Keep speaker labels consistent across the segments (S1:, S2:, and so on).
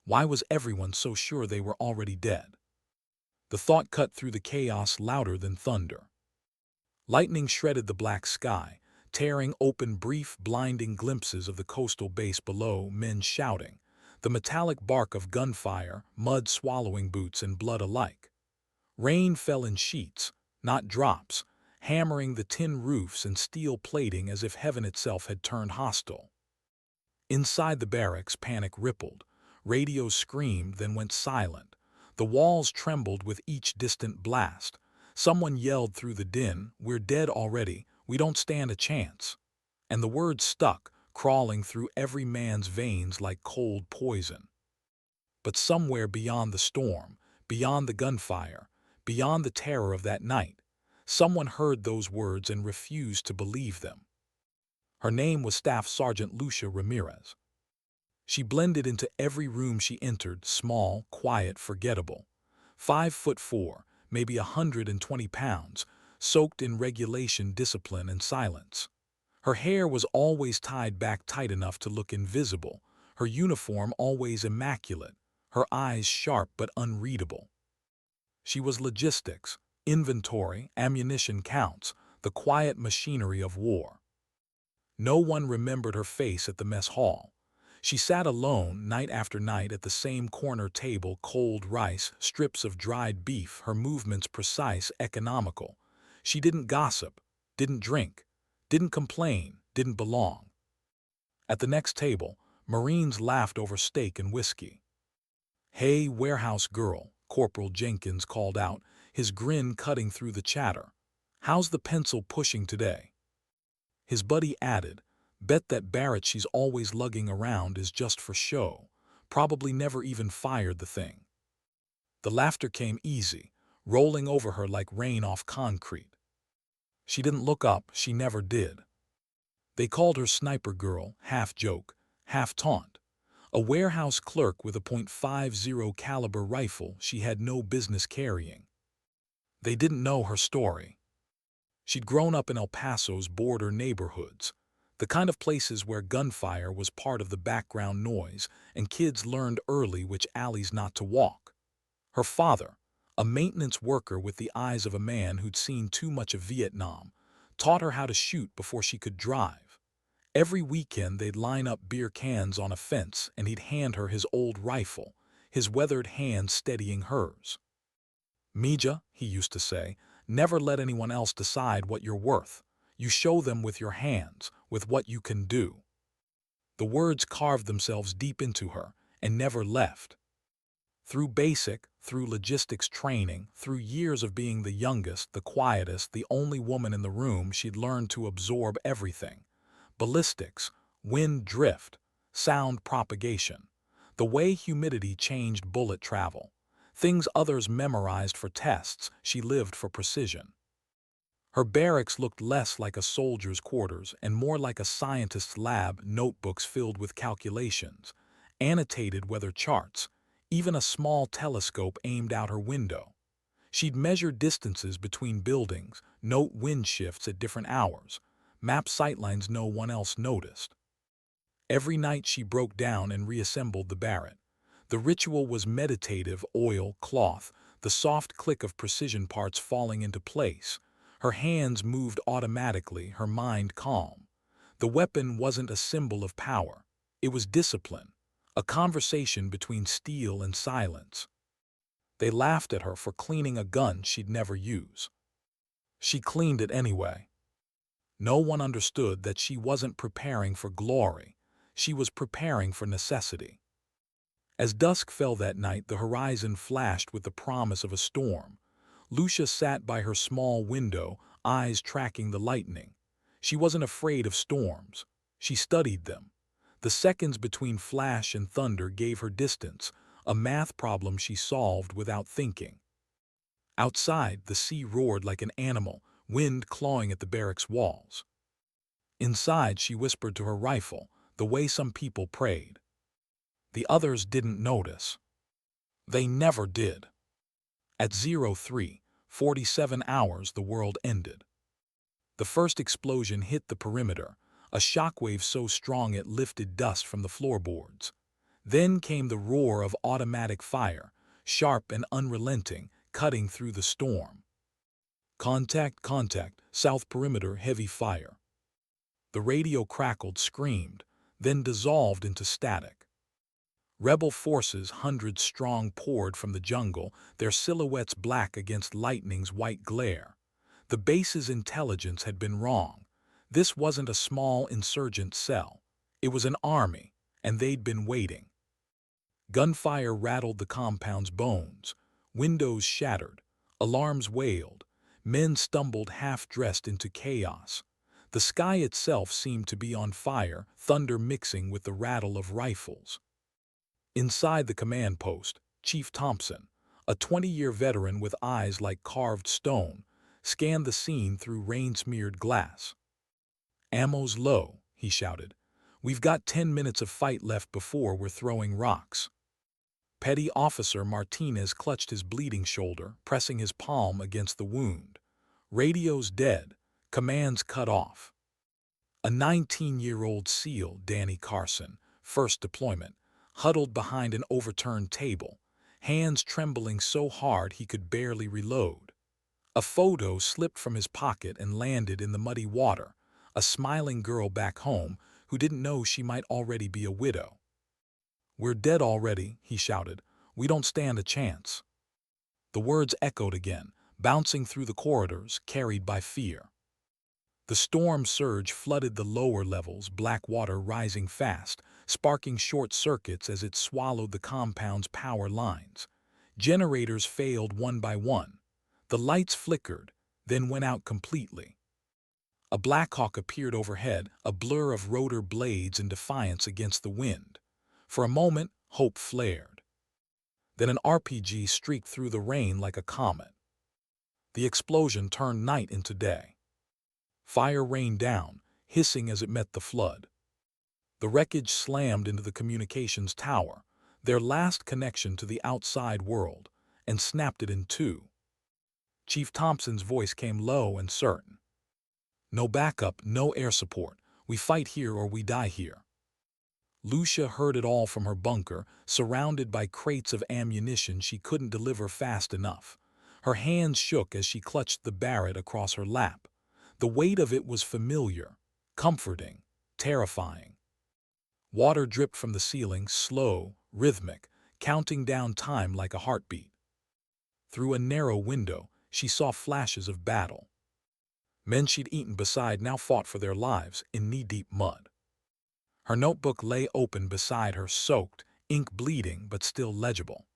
S1: Why was everyone so sure they were already dead? The thought cut through the chaos louder than thunder. Lightning shredded the black sky, tearing open brief, blinding glimpses of the coastal base below, men shouting, the metallic bark of gunfire, mud swallowing boots and blood alike. Rain fell in sheets, not drops, hammering the tin roofs and steel plating as if heaven itself had turned hostile. Inside the barracks, panic rippled. Radios screamed, then went silent. The walls trembled with each distant blast. Someone yelled through the din, "We're dead already, we don't stand a chance." And the words stuck, crawling through every man's veins like cold poison. But somewhere beyond the storm, beyond the gunfire, beyond the terror of that night, someone heard those words and refused to believe them. Her name was Staff Sergeant Lucia Ramirez. She blended into every room she entered, small, quiet, forgettable. 5'4", maybe 120 pounds, soaked in regulation, discipline, and silence. Her hair was always tied back tight enough to look invisible, her uniform always immaculate, her eyes sharp but unreadable. She was logistics, inventory, ammunition counts, the quiet machinery of war. No one remembered her face at the mess hall. She sat alone night after night at the same corner table, cold rice, strips of dried beef, her movements precise, economical. She didn't gossip, didn't drink, didn't complain, didn't belong. At the next table, Marines laughed over steak and whiskey. "Hey, warehouse girl," Corporal Jenkins called out, his grin cutting through the chatter. "How's the pencil pushing today?" His buddy added, "Bet that Barrett she's always lugging around is just for show. Probably never even fired the thing." The laughter came easy, rolling over her like rain off concrete. She didn't look up, she never did. They called her Sniper Girl, half joke, half taunt. A warehouse clerk with a .50 caliber rifle she had no business carrying. They didn't know her story. She'd grown up in El Paso's border neighborhoods, the kind of places where gunfire was part of the background noise and kids learned early which alleys not to walk. Her father, a maintenance worker with the eyes of a man who'd seen too much of Vietnam, taught her how to shoot before she could drive. Every weekend they'd line up beer cans on a fence and he'd hand her his old rifle, his weathered hand steadying hers. "Mija," he used to say, "never let anyone else decide what you're worth. You show them with your hands, with what you can do." The words carved themselves deep into her and never left. Through basic, through logistics training, through years of being the youngest, the quietest, the only woman in the room, she'd learned to absorb everything. Ballistics, wind drift, sound propagation, the way humidity changed bullet travel. Things others memorized for tests, she lived for precision. Her barracks looked less like a soldier's quarters and more like a scientist's lab, notebooks filled with calculations, annotated weather charts, even a small telescope aimed out her window. She'd measure distances between buildings, note wind shifts at different hours, map sightlines no one else noticed. Every night she broke down and reassembled the Barrett. The ritual was meditative, oil, cloth, the soft click of precision parts falling into place. Her hands moved automatically, her mind calm. The weapon wasn't a symbol of power. It was discipline, a conversation between steel and silence. They laughed at her for cleaning a gun she'd never use. She cleaned it anyway. No one understood that she wasn't preparing for glory. She was preparing for necessity. As dusk fell that night, the horizon flashed with the promise of a storm. Lucia sat by her small window, eyes tracking the lightning. She wasn't afraid of storms. She studied them. The seconds between flash and thunder gave her distance, a math problem she solved without thinking. Outside, the sea roared like an animal, wind clawing at the barracks walls. Inside, she whispered to her rifle, the way some people prayed. The others didn't notice. They never did. At 03:47 hours, the world ended. The first explosion hit the perimeter, a shockwave so strong it lifted dust from the floorboards. Then came the roar of automatic fire, sharp and unrelenting, cutting through the storm. Contact, contact, south perimeter, heavy fire. The radio crackled, screamed, then dissolved into static. Rebel forces, hundreds strong, poured from the jungle, their silhouettes black against lightning's white glare. The base's intelligence had been wrong. This wasn't a small insurgent cell. It was an army, and they'd been waiting. Gunfire rattled the compound's bones. Windows shattered. Alarms wailed. Men stumbled half-dressed into chaos. The sky itself seemed to be on fire, thunder mixing with the rattle of rifles. Inside the command post, Chief Thompson, a 20-year veteran with eyes like carved stone, scanned the scene through rain-smeared glass. "Ammo's low," he shouted. "We've got 10 minutes of fight left before we're throwing rocks." Petty Officer Martinez clutched his bleeding shoulder, pressing his palm against the wound. "Radio's dead. Commands cut off." A 19-year-old SEAL, Danny Carson, first deployment, huddled behind an overturned table, hands trembling so hard he could barely reload. A photo slipped from his pocket and landed in the muddy water, a smiling girl back home who didn't know she might already be a widow. "We're dead already," he shouted. "We don't stand a chance." The words echoed again, bouncing through the corridors, carried by fear. The storm surge flooded the lower levels, black water rising fast, sparking short circuits as it swallowed the compound's power lines. Generators failed one by one. The lights flickered, then went out completely. A Blackhawk appeared overhead, a blur of rotor blades in defiance against the wind. For a moment, hope flared. Then an RPG streaked through the rain like a comet. The explosion turned night into day. Fire rained down, hissing as it met the flood. The wreckage slammed into the communications tower, their last connection to the outside world, and snapped it in two. Chief Thompson's voice came low and certain. "No backup, no air support. We fight here or we die here." Lucia heard it all from her bunker, surrounded by crates of ammunition she couldn't deliver fast enough. Her hands shook as she clutched the Barrett across her lap. The weight of it was familiar, comforting, terrifying. Water dripped from the ceiling, slow, rhythmic, counting down time like a heartbeat. Through a narrow window, she saw flashes of battle. Men she'd eaten beside now fought for their lives in knee-deep mud. Her notebook lay open beside her, soaked, ink bleeding but still legible.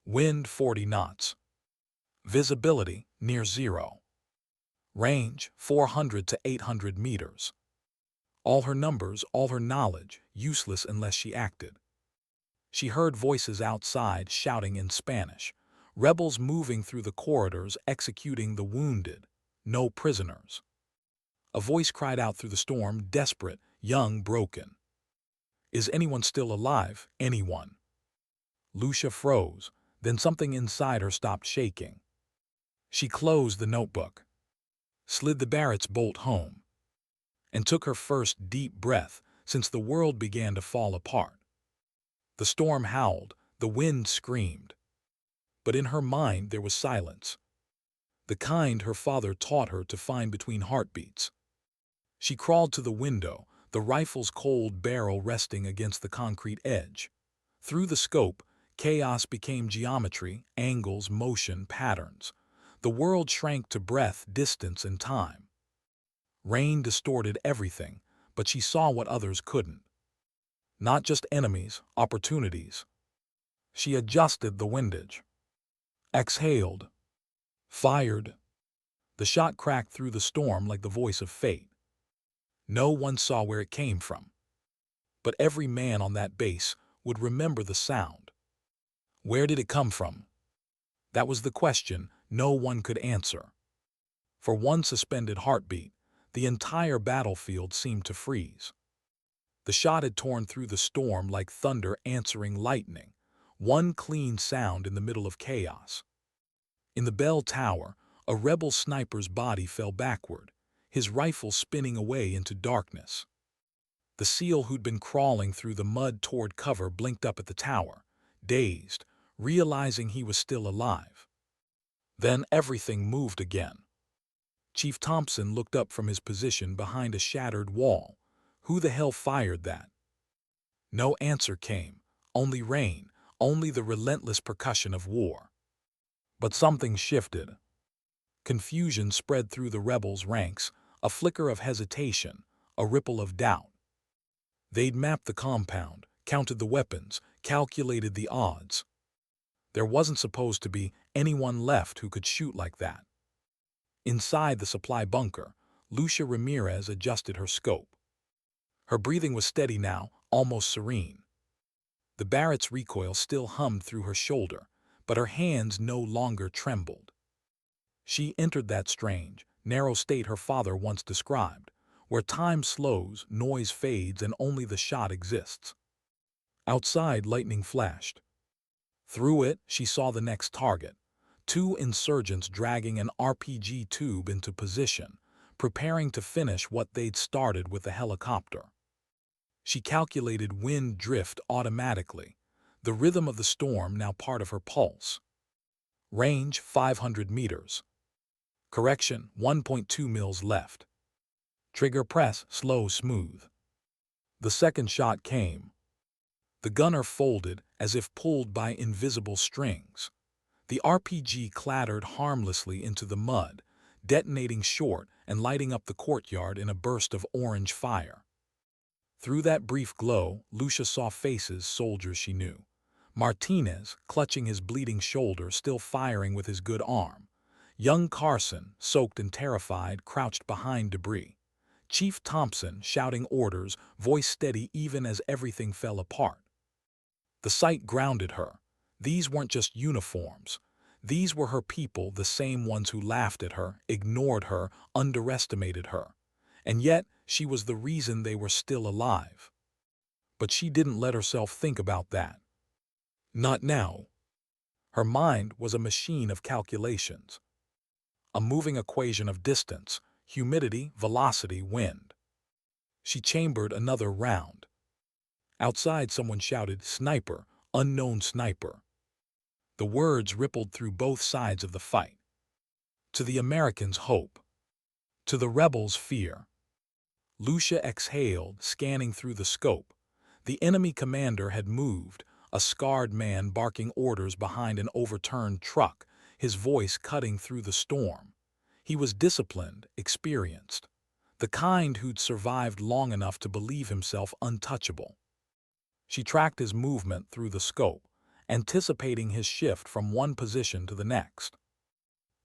S1: Wind 40 knots. Visibility near zero. Range 400 to 800 meters. All her numbers, all her knowledge, useless unless she acted. She heard voices outside shouting in Spanish. Rebels moving through the corridors, executing the wounded. No prisoners. A voice cried out through the storm, desperate, young, broken. "Is anyone still alive? Anyone?" Lucia froze, then something inside her stopped shaking. She closed the notebook, slid the Barrett's bolt home, and took her first deep breath since the world began to fall apart. The storm howled, the wind screamed. But in her mind there was silence, the kind her father taught her to find between heartbeats. She crawled to the window, the rifle's cold barrel resting against the concrete edge. Through the scope, chaos became geometry, angles, motion, patterns. The world shrank to breath, distance, and time. Rain distorted everything, but she saw what others couldn't. Not just enemies, opportunities. She adjusted the windage. Exhaled. Fired. The shot cracked through the storm like the voice of fate. No one saw where it came from. But every man on that base would remember the sound. Where did it come from? That was the question no one could answer. For one suspended heartbeat, the entire battlefield seemed to freeze. The shot had torn through the storm like thunder answering lightning, one clean sound in the middle of chaos. In the bell tower, a rebel sniper's body fell backward, his rifle spinning away into darkness. The seal who'd been crawling through the mud toward cover blinked up at the tower, dazed, realizing he was still alive. Then everything moved again. Chief Thompson looked up from his position behind a shattered wall. Who the hell fired that? No answer came, only rain, only the relentless percussion of war. But something shifted. Confusion spread through the rebels' ranks, a flicker of hesitation, a ripple of doubt. They'd mapped the compound, counted the weapons, calculated the odds. There wasn't supposed to be anyone left who could shoot like that. Inside the supply bunker, Lucia Ramirez adjusted her scope. Her breathing was steady now, almost serene. The Barrett's recoil still hummed through her shoulder, but her hands no longer trembled. She entered that strange, narrow state her father once described, where time slows, noise fades, and only the shot exists. Outside, lightning flashed. Through it, she saw the next target, two insurgents dragging an RPG tube into position, preparing to finish what they'd started with a helicopter. She calculated wind drift automatically, the rhythm of the storm now part of her pulse. Range 500 meters. Correction, 1.2 mils left. Trigger press, slow, smooth. The second shot came. The gunner folded as if pulled by invisible strings. The RPG clattered harmlessly into the mud, detonating short and lighting up the courtyard in a burst of orange fire. Through that brief glow, Lucia saw faces, soldiers she knew. Martinez, clutching his bleeding shoulder, still firing with his good arm. Young Carson, soaked and terrified, crouched behind debris. Chief Thompson, shouting orders, voice steady even as everything fell apart. The sight grounded her. These weren't just uniforms. These were her people, the same ones who laughed at her, ignored her, underestimated her. And yet, she was the reason they were still alive. But she didn't let herself think about that. Not now. Her mind was a machine of calculations. A moving equation of distance, humidity, velocity, wind. She chambered another round. Outside, someone shouted, "Sniper, unknown sniper." The words rippled through both sides of the fight. To the Americans, hope. To the rebels, fear. Lucia exhaled, scanning through the scope. The enemy commander had moved, a scarred man barking orders behind an overturned truck, his voice cutting through the storm. He was disciplined, experienced, the kind who'd survived long enough to believe himself untouchable. She tracked his movement through the scope, anticipating his shift from one position to the next.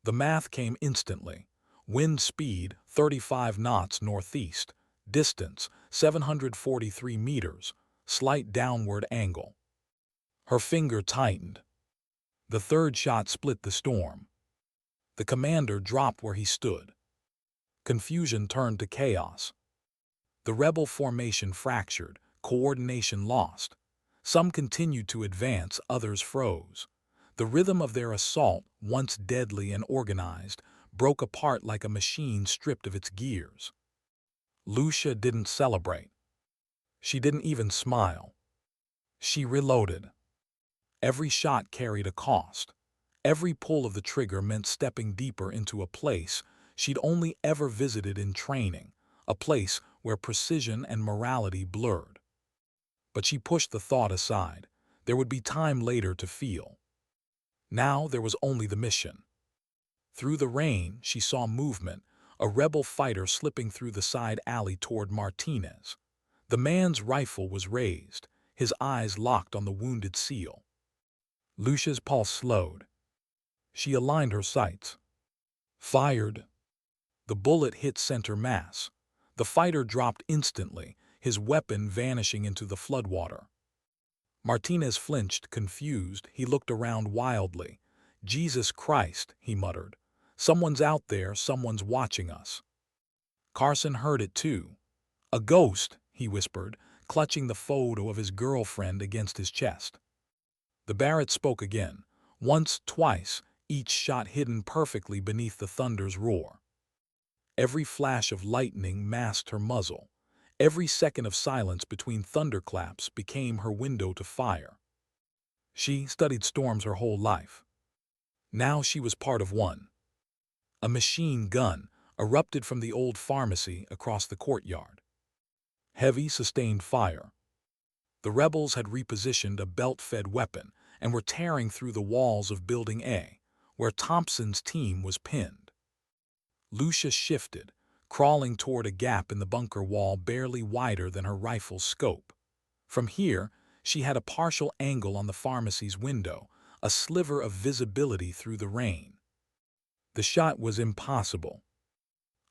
S1: The math came instantly. Wind speed, 35 knots northeast. Distance, 743 meters. Slight downward angle. Her finger tightened. The third shot split the storm. The commander dropped where he stood. Confusion turned to chaos. The rebel formation fractured, coordination lost. Some continued to advance, others froze. The rhythm of their assault, once deadly and organized, broke apart like a machine stripped of its gears. Lucia didn't celebrate. She didn't even smile. She reloaded. Every shot carried a cost. Every pull of the trigger meant stepping deeper into a place she'd only ever visited in training, a place where precision and morality blurred. But she pushed the thought aside. There would be time later to feel. Now there was only the mission. Through the rain, she saw movement, a rebel fighter slipping through the side alley toward Martinez. The man's rifle was raised, his eyes locked on the wounded SEAL. Lucia's pulse slowed. She aligned her sights. Fired. The bullet hit center mass. The fighter dropped instantly, his weapon vanishing into the floodwater. Martinez flinched, confused. He looked around wildly. "Jesus Christ," he muttered. "Someone's out there, someone's watching us." Carson heard it too. "A ghost," he whispered, clutching the photo of his girlfriend against his chest. The Barrett spoke again, once, twice, each shot hidden perfectly beneath the thunder's roar. Every flash of lightning masked her muzzle. Every second of silence between thunderclaps became her window to fire. She studied storms her whole life. Now she was part of one. A machine gun erupted from the old pharmacy across the courtyard. Heavy, sustained fire. The rebels had repositioned a belt-fed weapon and were tearing through the walls of Building A, where Thompson's team was pinned. Lucia shifted, crawling toward a gap in the bunker wall barely wider than her rifle's scope. From here, she had a partial angle on the pharmacy's window, a sliver of visibility through the rain. The shot was impossible.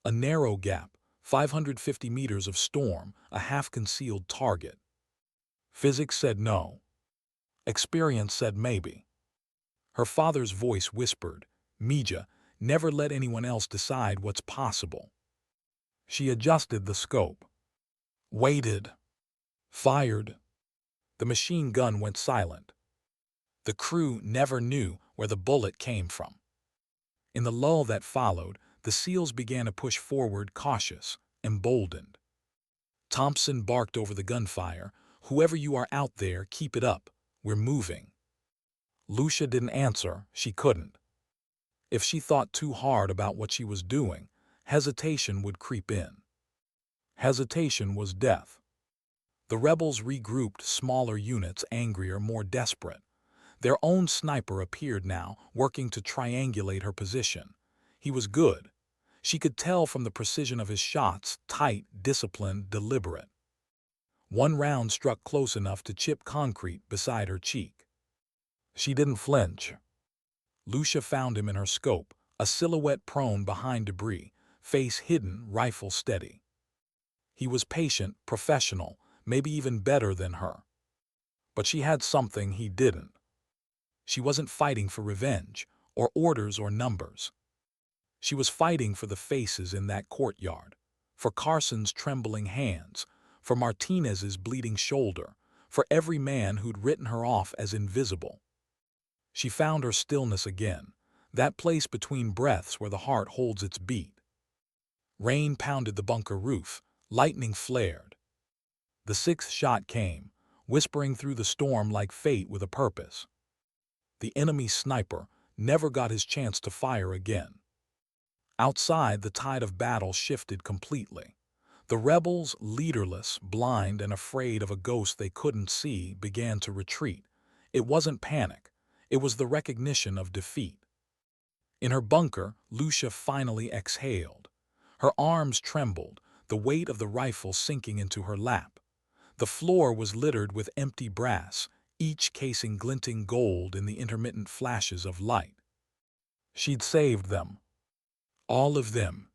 S1: A narrow gap, 550 meters of storm, a half-concealed target. Physics said no. Experience said maybe. Her father's voice whispered, "Mija, never let anyone else decide what's possible." She adjusted the scope. Waited. Fired. The machine gun went silent. The crew never knew where the bullet came from. In the lull that followed, the SEALs began to push forward, cautious, emboldened. Thompson barked over the gunfire, "Whoever you are out there, keep it up. We're moving." Lucia didn't answer. She couldn't. If she thought too hard about what she was doing, hesitation would creep in. Hesitation was death. The rebels regrouped, smaller units, angrier, more desperate. Their own sniper appeared now, working to triangulate her position. He was good. She could tell from the precision of his shots, tight, disciplined, deliberate. One round struck close enough to chip concrete beside her cheek. She didn't flinch. Lucia found him in her scope, a silhouette prone behind debris, face hidden, rifle steady. He was patient, professional, maybe even better than her. But she had something he didn't. She wasn't fighting for revenge, or orders or numbers. She was fighting for the faces in that courtyard, for Carson's trembling hands, for Martinez's bleeding shoulder, for every man who'd written her off as invisible. She found her stillness again, that place between breaths where the heart holds its beat. Rain pounded the bunker roof, lightning flared. The sixth shot came, whispering through the storm like fate with a purpose. The enemy sniper never got his chance to fire again. Outside, the tide of battle shifted completely. The rebels, leaderless, blind, and afraid of a ghost they couldn't see, began to retreat. It wasn't panic. It was the recognition of defeat. In her bunker, Lucia finally exhaled. Her arms trembled, the weight of the rifle sinking into her lap. The floor was littered with empty brass, each casing glinting gold in the intermittent flashes of light. She'd saved them. All of them.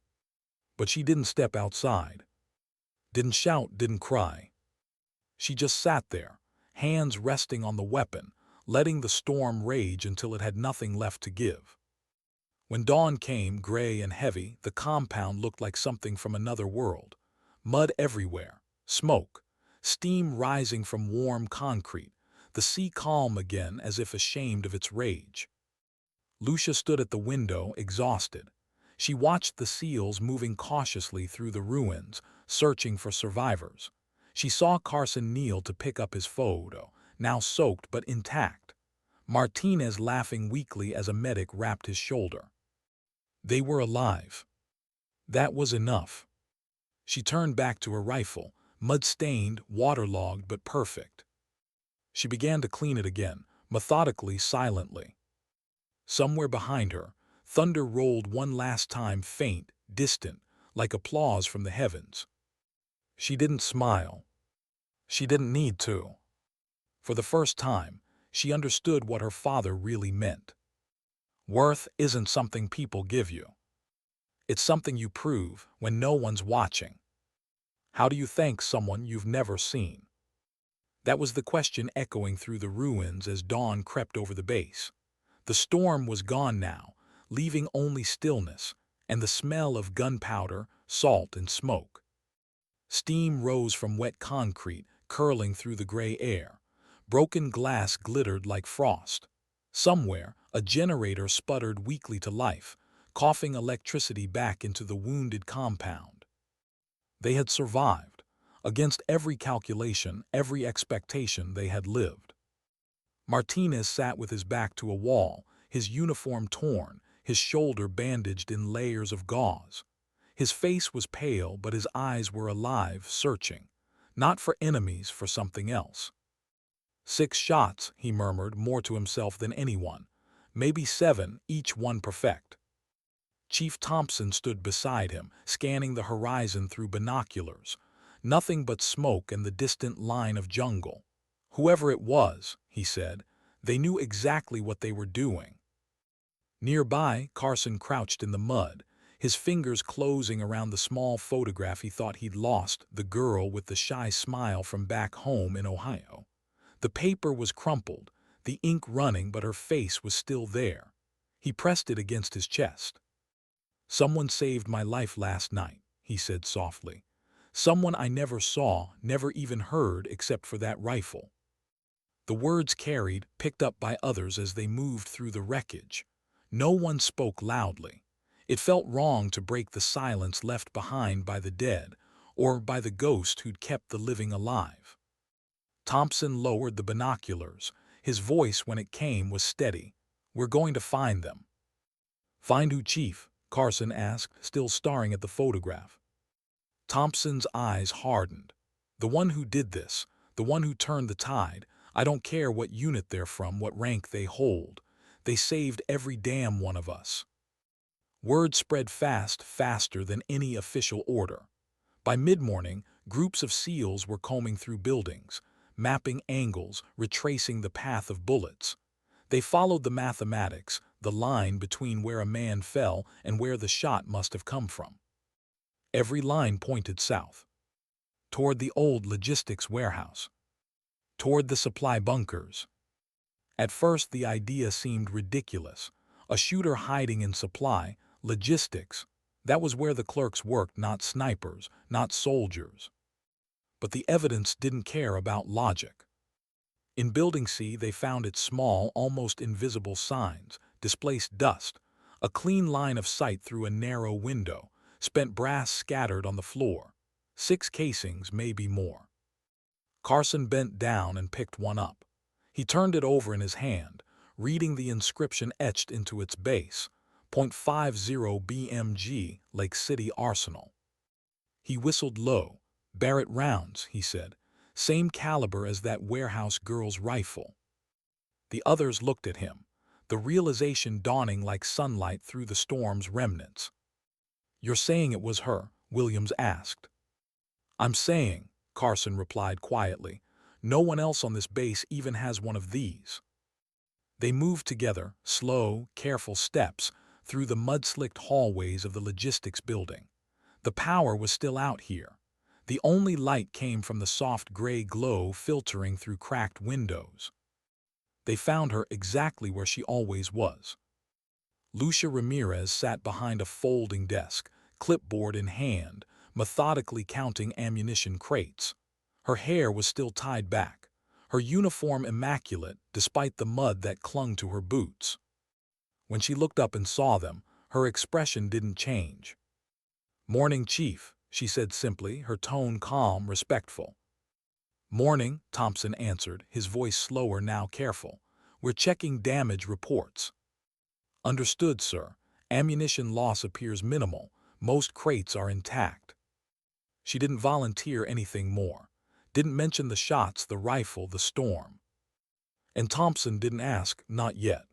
S1: But she didn't step outside. Didn't shout, didn't cry. She just sat there, hands resting on the weapon, letting the storm rage until it had nothing left to give. When dawn came, gray and heavy, the compound looked like something from another world. Mud everywhere, smoke, steam rising from warm concrete, the sea calm again as if ashamed of its rage. Lucia stood at the window, exhausted. She watched the SEALs moving cautiously through the ruins, searching for survivors. She saw Carson kneel to pick up his photo, now soaked but intact. Martinez laughing weakly as a medic wrapped his shoulder. They were alive. That was enough. She turned back to her rifle, mud-stained, waterlogged, but perfect. She began to clean it again, methodically, silently. Somewhere behind her, thunder rolled one last time, faint, distant, like applause from the heavens. She didn't smile. She didn't need to. For the first time, she understood what her father really meant. Worth isn't something people give you. It's something you prove when no one's watching. How do you thank someone you've never seen? That was the question echoing through the ruins as dawn crept over the base. The storm was gone now, leaving only stillness and the smell of gunpowder, salt, and smoke. Steam rose from wet concrete, curling through the gray air. Broken glass glittered like frost. Somewhere, a generator sputtered weakly to life, coughing electricity back into the wounded compound. They had survived. Against every calculation, every expectation they had lived. Martinez sat with his back to a wall, his uniform torn, his shoulder bandaged in layers of gauze. His face was pale, but his eyes were alive, searching. Not for enemies, for something else. 6 shots, he murmured, more to himself than anyone. Maybe 7, each one perfect. Chief Thompson stood beside him, scanning the horizon through binoculars. Nothing but smoke and the distant line of jungle. Whoever it was, he said, they knew exactly what they were doing. Nearby, Carson crouched in the mud, his fingers closing around the small photograph he thought he'd lost, the girl with the shy smile from back home in Ohio. The paper was crumpled, the ink running, but her face was still there. He pressed it against his chest. "Someone saved my life last night," he said softly. "Someone I never saw, never even heard except for that rifle." The words carried, picked up by others as they moved through the wreckage. No one spoke loudly. It felt wrong to break the silence left behind by the dead, or by the ghost who'd kept the living alive. Thompson lowered the binoculars. His voice, when it came, was steady. "We're going to find them." "Find who, Chief?" Carson asked, still staring at the photograph. Thompson's eyes hardened. "The one who did this, the one who turned the tide. I don't care what unit they're from, what rank they hold. They saved every damn one of us." Word spread fast, faster than any official order. By mid-morning, groups of SEALs were combing through buildings, mapping angles, retracing the path of bullets. They followed the mathematics, the line between where a man fell and where the shot must have come from. Every line pointed south, toward the old logistics warehouse, toward the supply bunkers. At first the idea seemed ridiculous. A shooter hiding in supply, logistics, that was where the clerks worked, not snipers, not soldiers. But the evidence didn't care about logic. In Building C they found its small, almost invisible signs, displaced dust, a clean line of sight through a narrow window, spent brass scattered on the floor. 6 casings, maybe more. Carson bent down and picked one up. He turned it over in his hand, reading the inscription etched into its base, .50 BMG, Lake City Arsenal. He whistled low. "Barrett rounds," he said. "Same caliber as that warehouse girl's rifle." The others looked at him, the realization dawning like sunlight through the storm's remnants. "You're saying it was her?" Williams asked. "I'm saying," Carson replied quietly, "no one else on this base even has one of these." They moved together, slow, careful steps, through the mud-slicked hallways of the logistics building. The power was still out here. The only light came from the soft gray glow filtering through cracked windows. They found her exactly where she always was. Lucia Ramirez sat behind a folding desk, clipboard in hand, methodically counting ammunition crates. Her hair was still tied back, her uniform immaculate despite the mud that clung to her boots. When she looked up and saw them, her expression didn't change. "Morning, Chief," she said simply, her tone calm, respectful. "Morning," Thompson answered, his voice slower, now careful. "We're checking damage reports." "Understood, sir. Ammunition loss appears minimal. Most crates are intact." She didn't volunteer anything more. Didn't mention the shots, the rifle, the storm. And Thompson didn't ask, not yet.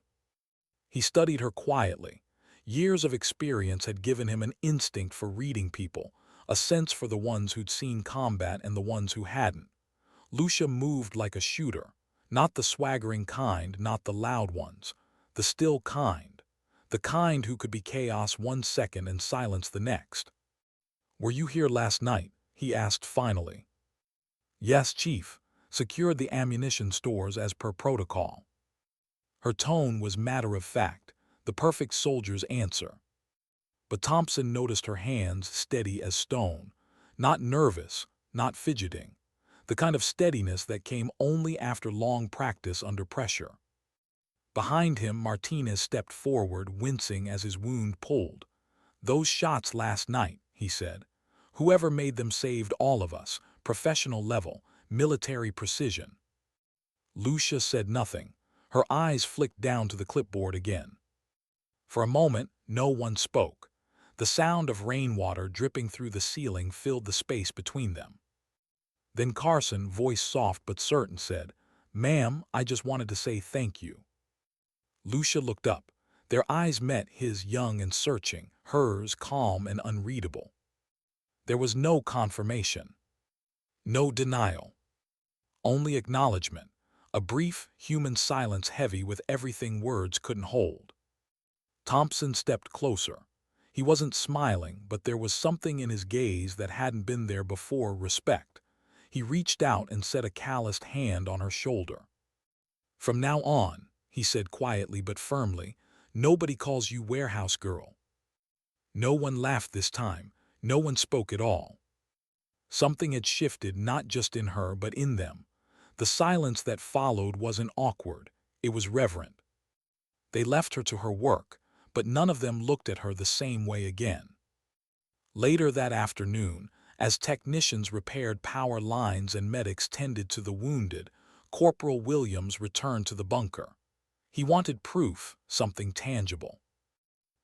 S1: He studied her quietly. Years of experience had given him an instinct for reading people, a sense for the ones who'd seen combat and the ones who hadn't. Lucia moved like a shooter, not the swaggering kind, not the loud ones, the still kind, the kind who could be chaos one second and silence the next. "Were you here last night?" he asked finally. "Yes, Chief. Secured the ammunition stores as per protocol." Her tone was matter-of-fact, the perfect soldier's answer. But Thompson noticed her hands steady as stone, not nervous, not fidgeting, the kind of steadiness that came only after long practice under pressure. Behind him, Martinez stepped forward, wincing as his wound pulled. "Those shots last night," he said. "Whoever made them saved all of us, professional level, military precision. Lucia said nothing. Her eyes flicked down to the clipboard again. For a moment, no one spoke. The sound of rainwater dripping through the ceiling filled the space between them. Then Carson, voice soft but certain, said, "Ma'am, I just wanted to say thank you." Lucia looked up. Their eyes met, his young and searching, hers calm and unreadable. There was no confirmation, no denial, only acknowledgement, a brief, human silence heavy with everything words couldn't hold. Thompson stepped closer. He wasn't smiling, but there was something in his gaze that hadn't been there before, respect. He reached out and set a calloused hand on her shoulder. "From now on," he said quietly but firmly, "nobody calls you warehouse girl." No one laughed this time. No one spoke at all. Something had shifted, not just in her but in them. The silence that followed wasn't awkward. It was reverent. They left her to her work, but none of them looked at her the same way again. Later that afternoon, as technicians repaired power lines and medics tended to the wounded, Corporal Williams returned to the bunker. He wanted proof, something tangible.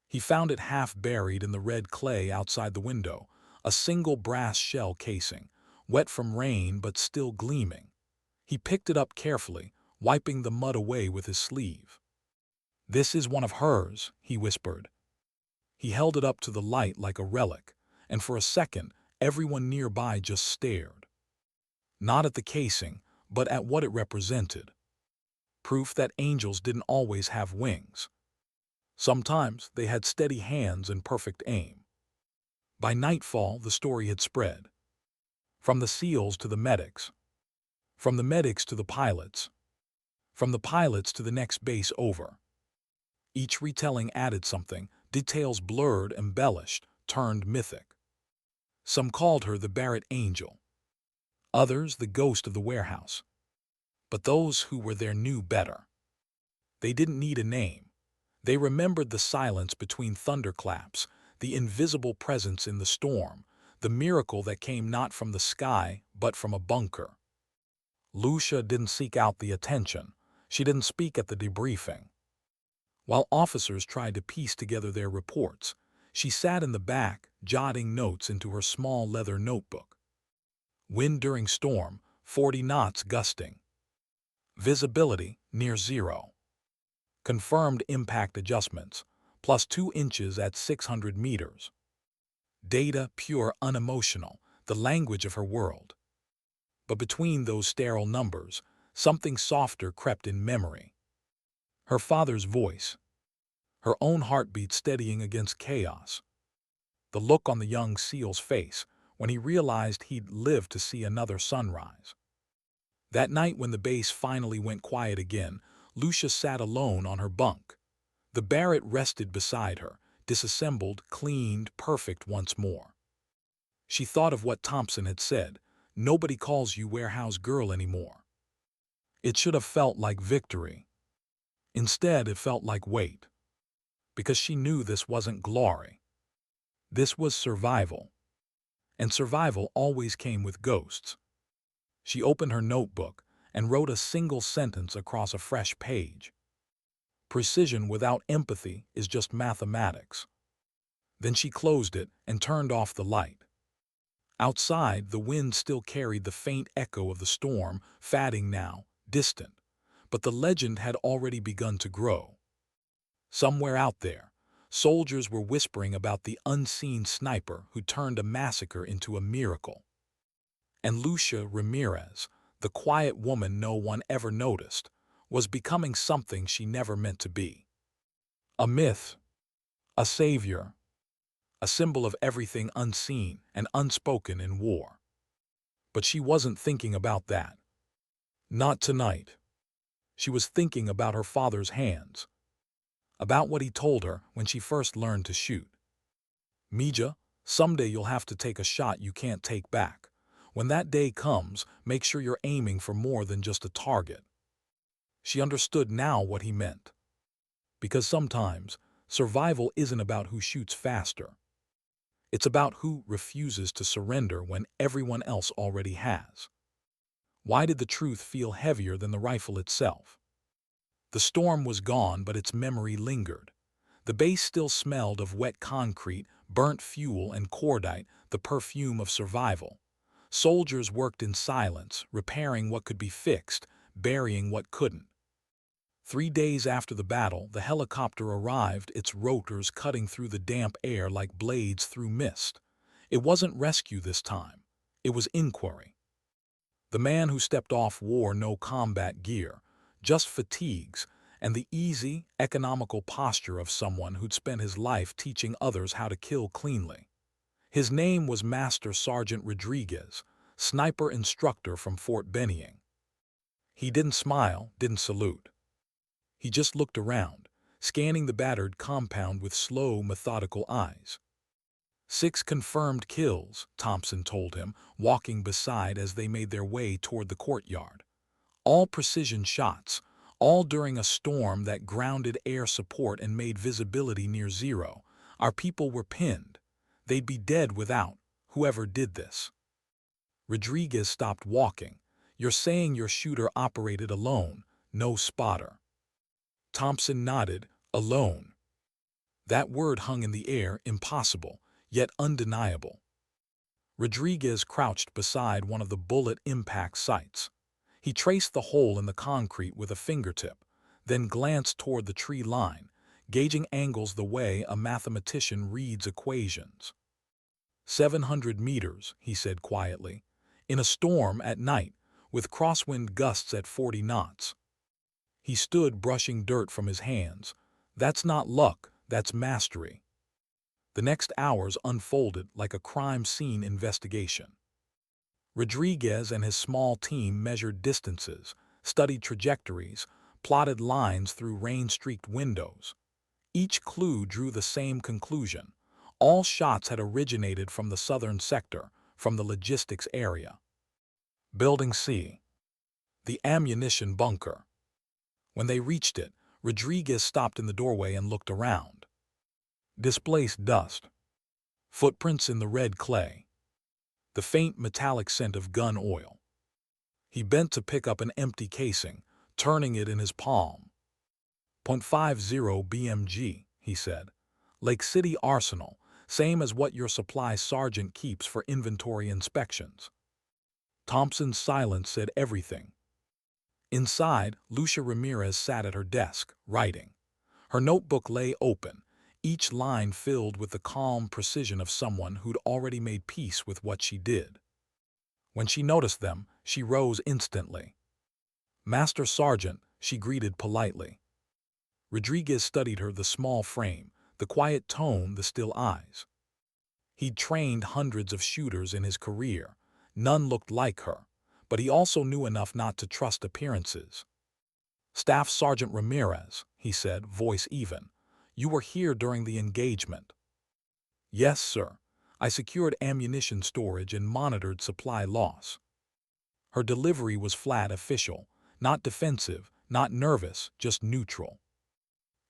S1: He found it half buried in the red clay outside the window, a single brass shell casing, wet from rain but still gleaming. He picked it up carefully, wiping the mud away with his sleeve. "This is one of hers," he whispered. He held it up to the light like a relic, and for a second, everyone nearby just stared. Not at the casing, but at what it represented. Proof that angels didn't always have wings. Sometimes they had steady hands and perfect aim. By nightfall, the story had spread. From the SEALs to the medics. From the medics to the pilots. From the pilots to the next base over. Each retelling added something, details blurred, embellished, turned mythic. Some called her the Barrett Angel. Others the ghost of the warehouse. But those who were there knew better. They didn't need a name. They remembered the silence between thunderclaps, the invisible presence in the storm, the miracle that came not from the sky but from a bunker. Lucia didn't seek out the attention. She didn't speak at the debriefing. While officers tried to piece together their reports, she sat in the back, jotting notes into her small leather notebook. Wind during storm, 40 knots gusting. Visibility, near zero. Confirmed impact adjustments, plus 2 inches at 600 meters. Data pure, unemotional, the language of her world. But between those sterile numbers, something softer crept in memory. Her father's voice. Her own heartbeat steadying against chaos. The look on the young SEAL's face when he realized he'd lived to see another sunrise. That night when the base finally went quiet again, Lucia sat alone on her bunk. The Barrett rested beside her, disassembled, cleaned, perfect once more. She thought of what Thompson had said, "Nobody calls you warehouse girl anymore." It should have felt like victory. Instead, it felt like weight. Because she knew this wasn't glory. This was survival. And survival always came with ghosts. She opened her notebook and wrote a single sentence across a fresh page. Precision without empathy is just mathematics. Then she closed it and turned off the light. Outside, the wind still carried the faint echo of the storm, fading now, distant. But the legend had already begun to grow. Somewhere out there, soldiers were whispering about the unseen sniper who turned a massacre into a miracle. And Lucia Ramirez, the quiet woman no one ever noticed, was becoming something she never meant to be. A myth, a savior, a symbol of everything unseen and unspoken in war. But she wasn't thinking about that. Not tonight. She was thinking about her father's hands, about what he told her when she first learned to shoot. "Mija, someday you'll have to take a shot you can't take back. When that day comes, make sure you're aiming for more than just a target." She understood now what he meant. Because sometimes, survival isn't about who shoots faster. It's about who refuses to surrender when everyone else already has. Why did the truth feel heavier than the rifle itself? The storm was gone, but its memory lingered. The base still smelled of wet concrete, burnt fuel, and cordite, the perfume of survival. Soldiers worked in silence, repairing what could be fixed, burying what couldn't. 3 days after the battle, the helicopter arrived, its rotors cutting through the damp air like blades through mist. It wasn't rescue this time. It was inquiry. The man who stepped off wore no combat gear, just fatigues, and the easy, economical posture of someone who'd spent his life teaching others how to kill cleanly. His name was Master Sergeant Rodriguez, sniper instructor from Fort Benning. He didn't smile, didn't salute. He just looked around, scanning the battered compound with slow, methodical eyes. 6 confirmed kills, Thompson told him, walking beside as they made their way toward the courtyard. All precision shots, all during a storm that grounded air support and made visibility near zero. Our people were pinned. They'd be dead without whoever did this. Rodriguez stopped walking. You're saying your shooter operated alone, no spotter. Thompson nodded, alone. That word hung in the air, impossible, yet undeniable. Rodriguez crouched beside one of the bullet impact sites. He traced the hole in the concrete with a fingertip, then glanced toward the tree line, gauging angles the way a mathematician reads equations. 700 meters, he said quietly, in a storm at night, with crosswind gusts at 40 knots. He stood brushing dirt from his hands. That's not luck, that's mastery. The next hours unfolded like a crime scene investigation. Rodriguez and his small team measured distances, studied trajectories, plotted lines through rain-streaked windows. Each clue drew the same conclusion. All shots had originated from the southern sector, from the logistics area. Building C. The ammunition bunker. When they reached it, Rodriguez stopped in the doorway and looked around. Displaced dust. Footprints in the red clay. The faint metallic scent of gun oil. He bent to pick up an empty casing, turning it in his palm. .50 BMG, he said. Lake City Arsenal, same as what your supply sergeant keeps for inventory inspections. Thompson's silence said everything. Inside, Lucia Ramirez sat at her desk, writing. Her notebook lay open, each line filled with the calm precision of someone who'd already made peace with what she did. When she noticed them, she rose instantly. Master Sergeant, she greeted politely. Rodriguez studied her, the small frame, the quiet tone, the still eyes. He'd trained hundreds of shooters in his career. None looked like her, but he also knew enough not to trust appearances. Staff Sergeant Ramirez, he said, voice even. You were here during the engagement. Yes, sir. I secured ammunition storage and monitored supply loss. Her delivery was flat, official, not defensive, not nervous, just neutral.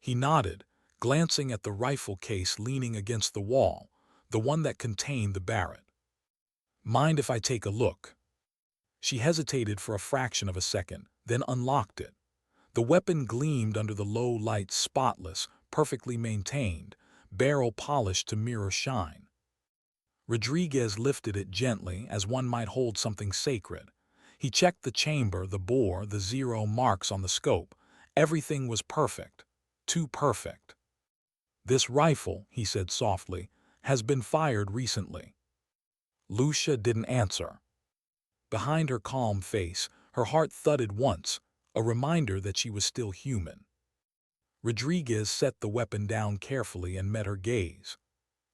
S1: He nodded, glancing at the rifle case leaning against the wall, the one that contained the Barrett. Mind if I take a look? She hesitated for a fraction of a second, then unlocked it. The weapon gleamed under the low light, spotless, perfectly maintained, barrel polished to mirror shine. Rodriguez lifted it gently, as one might hold something sacred. He checked the chamber, the bore, the 0 marks on the scope. Everything was perfect. Too perfect. This rifle, he said softly, has been fired recently. Lucia didn't answer. Behind her calm face, her heart thudded once, a reminder that she was still human. Rodriguez set the weapon down carefully and met her gaze.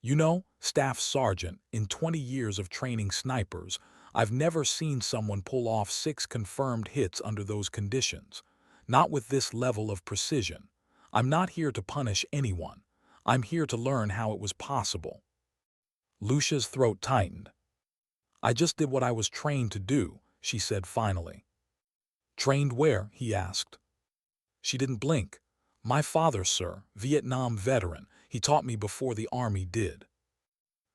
S1: You know, Staff Sergeant, in 20 years of training snipers, I've never seen someone pull off 6 confirmed hits under those conditions. Not with this level of precision. I'm not here to punish anyone. I'm here to learn how it was possible. Lucia's throat tightened. I just did what I was trained to do, she said finally. Trained where? He asked. She didn't blink. My father, sir, Vietnam veteran, he taught me before the army did.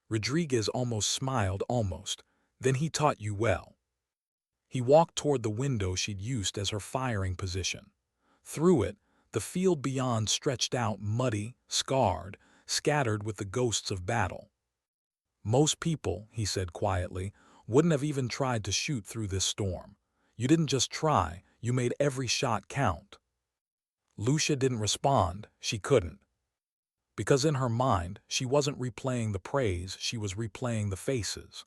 S1: Rodriguez almost smiled, almost. Then he taught you well. He walked toward the window she'd used as her firing position. Through it, the field beyond stretched out muddy, scarred, scattered with the ghosts of battle. Most people, he said quietly, wouldn't have even tried to shoot through this storm. You didn't just try, you made every shot count. Lucia didn't respond. She couldn't. Because in her mind, she wasn't replaying the praise, she was replaying the faces.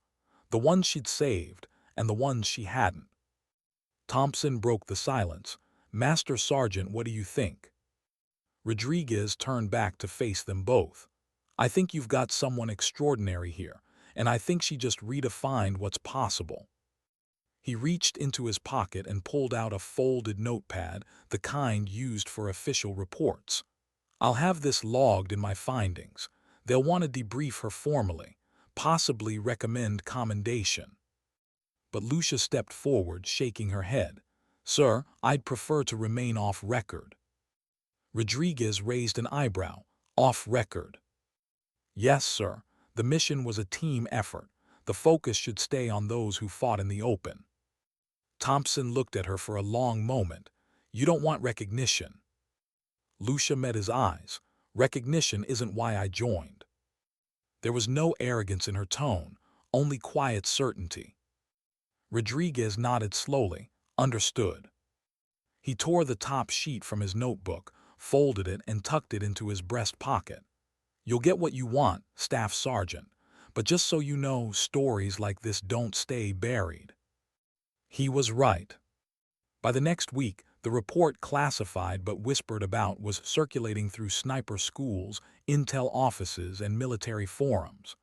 S1: The ones she'd saved, and the ones she hadn't. Thompson broke the silence. "Master Sergeant, what do you think?" Rodriguez turned back to face them both. "I think you've got someone extraordinary here, and I think she just redefined what's possible." He reached into his pocket and pulled out a folded notepad, the kind used for official reports. "I'll have this logged in my findings. They'll want to debrief her formally, possibly recommend commendation." But Lucia stepped forward, shaking her head. "Sir, I'd prefer to remain off record." Rodriguez raised an eyebrow. "Off record?" "Yes, sir. The mission was a team effort. The focus should stay on those who fought in the open." Thompson looked at her for a long moment. "You don't want recognition." Lucia met his eyes. "Recognition isn't why I joined." There was no arrogance in her tone, only quiet certainty. Rodriguez nodded slowly. "Understood." He tore the top sheet from his notebook, folded it, and tucked it into his breast pocket. "You'll get what you want, Staff Sergeant, but just so you know, stories like this don't stay buried." He was right. By the next week, the report, classified but whispered about, was circulating through sniper schools, intel offices, and military forums.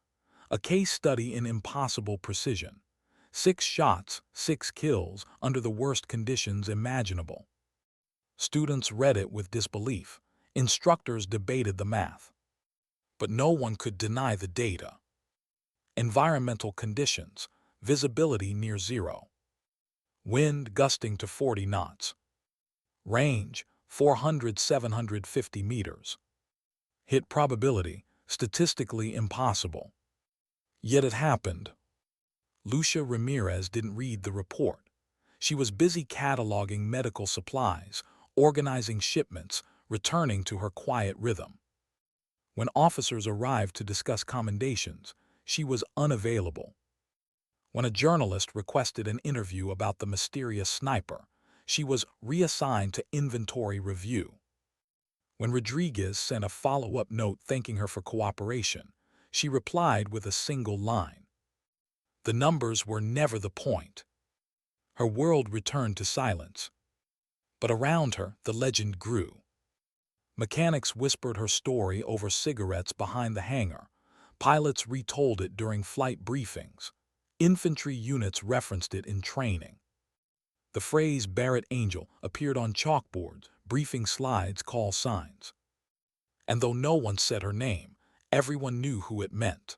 S1: A case study in impossible precision. 6 shots, 6 kills, under the worst conditions imaginable. Students read it with disbelief. Instructors debated the math. But no one could deny the data. Environmental conditions, visibility near zero. Wind gusting to 40 knots. Range, 400–750 meters. Hit probability, statistically impossible. Yet it happened. Lucia Ramirez didn't read the report. She was busy cataloging medical supplies, organizing shipments, returning to her quiet rhythm. When officers arrived to discuss commendations, she was unavailable. When a journalist requested an interview about the mysterious sniper, she was reassigned to inventory review. When Rodriguez sent a follow-up note thanking her for cooperation, she replied with a single line. The numbers were never the point. Her world returned to silence. But around her, the legend grew. Mechanics whispered her story over cigarettes behind the hangar. Pilots retold it during flight briefings. Infantry units referenced it in training. The phrase "Barrett Angel" appeared on chalkboards, briefing slides, call signs. And though no one said her name, everyone knew who it meant.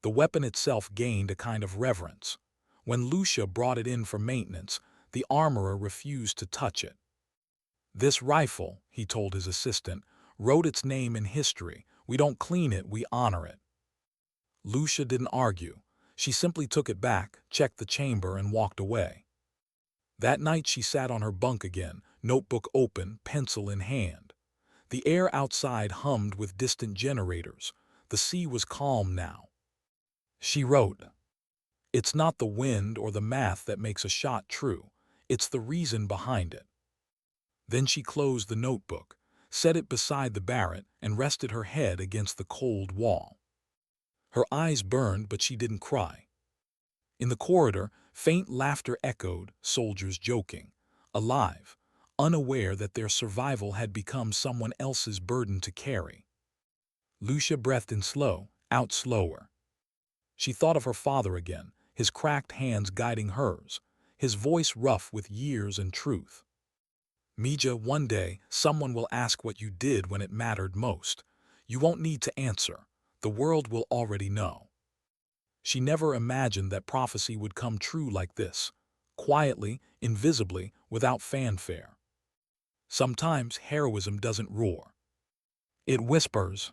S1: The weapon itself gained a kind of reverence. When Lucia brought it in for maintenance, the armorer refused to touch it. "This rifle," he told his assistant, "wrote its name in history. We don't clean it, we honor it." Lucia didn't argue. She simply took it back, checked the chamber, and walked away. That night she sat on her bunk again, notebook open, pencil in hand. The air outside hummed with distant generators. The sea was calm now. She wrote, "It's not the wind or the math that makes a shot true. It's the reason behind it." Then she closed the notebook, set it beside the Barrett, and rested her head against the cold wall. Her eyes burned, but she didn't cry. In the corridor, faint laughter echoed, soldiers joking, alive, unaware that their survival had become someone else's burden to carry. Lucia breathed in slow, out slower. She thought of her father again, his cracked hands guiding hers, his voice rough with years and truth. "Mija, one day, someone will ask what you did when it mattered most. You won't need to answer. The world will already know." She never imagined that prophecy would come true like this, quietly, invisibly, without fanfare. Sometimes heroism doesn't roar. It whispers.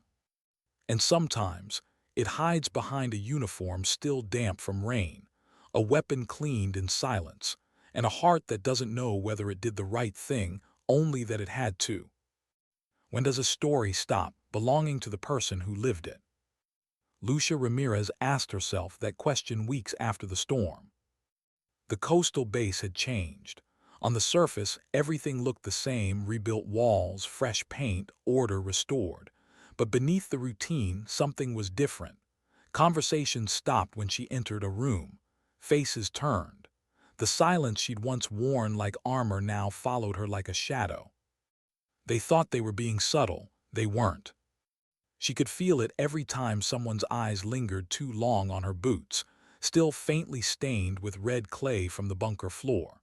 S1: And sometimes It hides behind a uniform still damp from rain, a weapon cleaned in silence, and a heart that doesn't know whether it did the right thing, only that it had to. When does a story stop belonging to the person who lived it? Lucia Ramirez asked herself that question weeks after the storm. The coastal base had changed. On the surface, everything looked the same: rebuilt walls, fresh paint, order restored. But beneath the routine, something was different. Conversations stopped when she entered a room. Faces turned. The silence she'd once worn like armor now followed her like a shadow. They thought they were being subtle. They weren't. She could feel it every time someone's eyes lingered too long on her boots, still faintly stained with red clay from the bunker floor.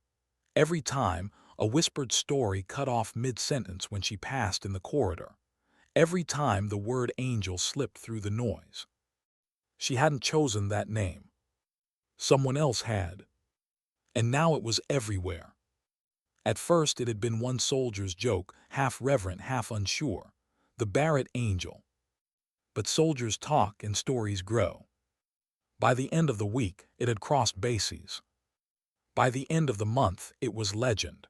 S1: Every time a whispered story cut off mid-sentence when she passed in the corridor. Every time the word angel slipped through the noise. She hadn't chosen that name. Someone else had. And now it was everywhere. At first it had been one soldier's joke, half reverent, half unsure. The Barrett Angel. But soldiers talk and stories grow. By the end of the week, it had crossed bases. By the end of the month, it was legend.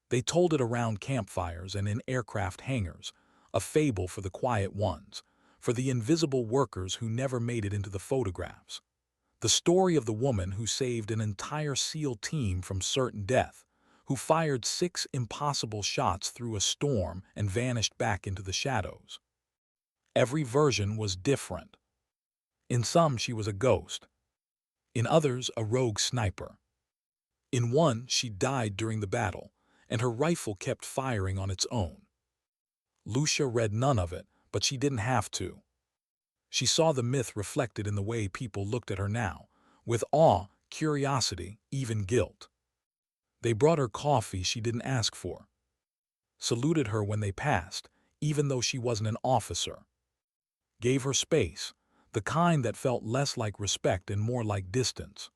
S1: They told it around campfires and in aircraft hangars, a fable for the quiet ones, for the invisible workers who never made it into the photographs. The story of the woman who saved an entire SEAL team from certain death, who fired 6 impossible shots through a storm and vanished back into the shadows. Every version was different. In some, she was a ghost. In others, a rogue sniper. In one, she died during the battle, and her rifle kept firing on its own. Lucia read none of it, but she didn't have to. She saw the myth reflected in the way people looked at her now, with awe, curiosity, even guilt. They brought her coffee she didn't ask for. Saluted her when they passed, even though she wasn't an officer. Gave her space, the kind that felt less like respect and more like distance.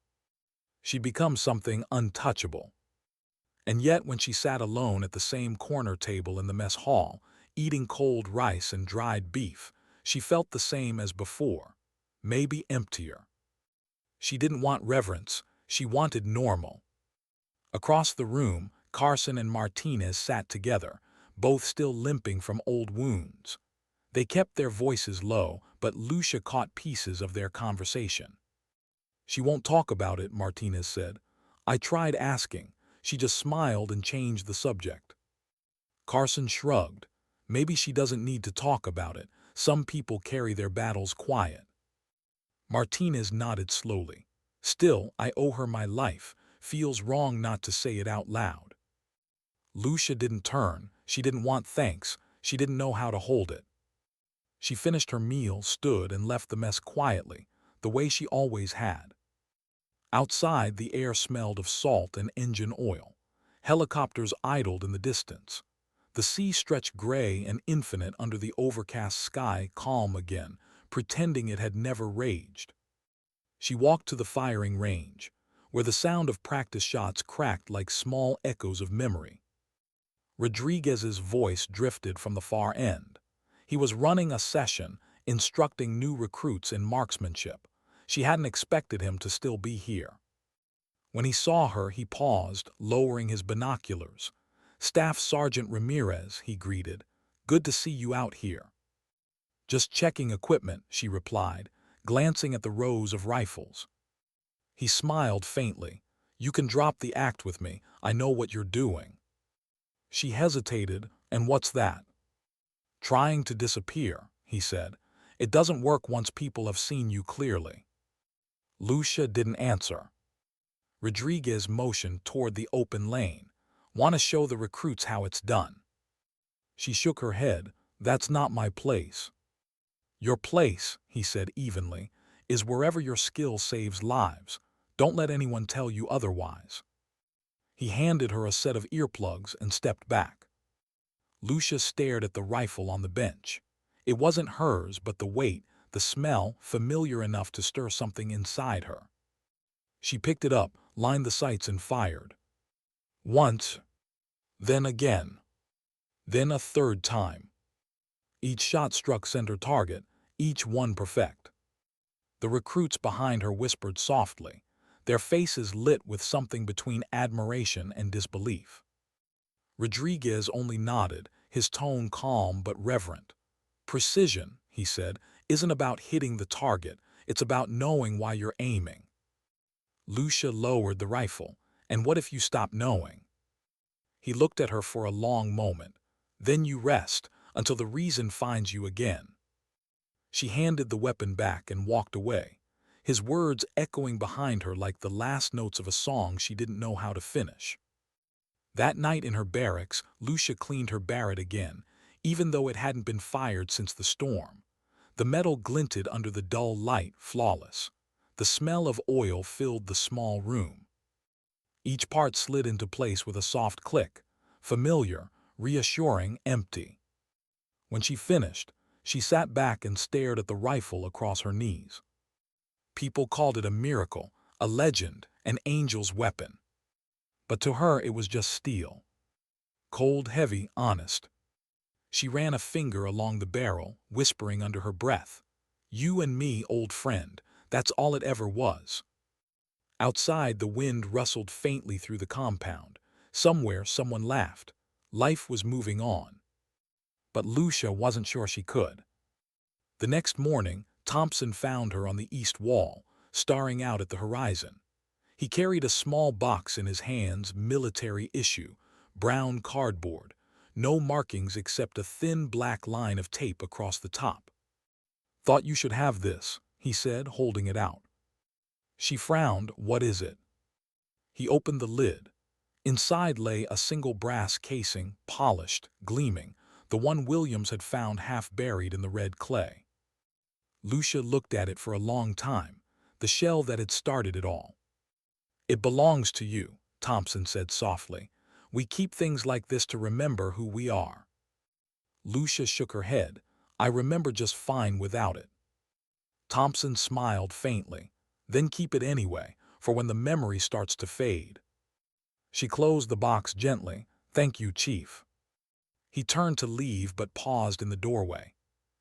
S1: She'd become something untouchable. And yet when she sat alone at the same corner table in the mess hall, eating cold rice and dried beef, she felt the same as before, maybe emptier. She didn't want reverence, she wanted normal. Across the room, Carson and Martinez sat together, both still limping from old wounds. They kept their voices low, but Lucia caught pieces of their conversation. "She won't talk about it," Martinez said. "I tried asking. She just smiled and changed the subject." Carson shrugged. "Maybe she doesn't need to talk about it. Some people carry their battles quiet." Martinez nodded slowly. "Still, I owe her my life. Feels wrong not to say it out loud." Lucia didn't turn. She didn't want thanks. She didn't know how to hold it. She finished her meal, stood, and left the mess quietly, the way she always had. Outside, the air smelled of salt and engine oil. Helicopters idled in the distance. The sea stretched gray and infinite under the overcast sky, calm again, pretending it had never raged. She walked to the firing range, where the sound of practice shots cracked like small echoes of memory. Rodriguez's voice drifted from the far end. He was running a session, instructing new recruits in marksmanship. She hadn't expected him to still be here. When he saw her, he paused, lowering his binoculars. "Staff Sergeant Ramirez," he greeted. "Good to see you out here." "Just checking equipment," she replied, glancing at the rows of rifles. He smiled faintly. "You can drop the act with me. I know what you're doing." She hesitated. "And what's that?" "Trying to disappear," he said. "It doesn't work once people have seen you clearly." Lucia didn't answer. Rodriguez motioned toward the open lane. "Want to show the recruits how it's done." She shook her head. "That's not my place." "Your place," he said evenly, "is wherever your skill saves lives. Don't let anyone tell you otherwise." He handed her a set of earplugs and stepped back. Lucia stared at the rifle on the bench. It wasn't hers, but the weight, the smell, familiar enough to stir something inside her. She picked it up, lined the sights, and fired. Once, then again, then a third time. Each shot struck center target, each one perfect. The recruits behind her whispered softly, their faces lit with something between admiration and disbelief. Rodriguez only nodded, his tone calm but reverent. Precision, he said, isn't about hitting the target, it's about knowing why you're aiming. Lucia lowered the rifle. And what if you stop knowing? He looked at her for a long moment. Then you rest, until the reason finds you again. She handed the weapon back and walked away, his words echoing behind her like the last notes of a song she didn't know how to finish. That night in her barracks, Lucia cleaned her Barrett again, even though it hadn't been fired since the storm. The metal glinted under the dull light, flawless. The smell of oil filled the small room. Each part slid into place with a soft click, familiar, reassuring, empty. When she finished, she sat back and stared at the rifle across her knees. People called it a miracle, a legend, an angel's weapon. But to her it was just steel. Cold, heavy, honest. She ran a finger along the barrel, whispering under her breath, "You and me, old friend, that's all it ever was." Outside, the wind rustled faintly through the compound. Somewhere, someone laughed. Life was moving on. But Lucia wasn't sure she could. The next morning, Thompson found her on the east wall, staring out at the horizon. He carried a small box in his hands, military issue, brown cardboard, no markings except a thin black line of tape across the top. "Thought you should have this," he said, holding it out. She frowned. "What is it?" He opened the lid. Inside lay a single brass casing, polished, gleaming, the one Williams had found half buried in the red clay. Lucia looked at it for a long time, the shell that had started it all. "It belongs to you," Thompson said softly. "We keep things like this to remember who we are." Lucia shook her head. "I remember just fine without it." Thompson smiled faintly. "Then keep it anyway, for when the memory starts to fade." She closed the box gently. "Thank you, Chief." He turned to leave but paused in the doorway.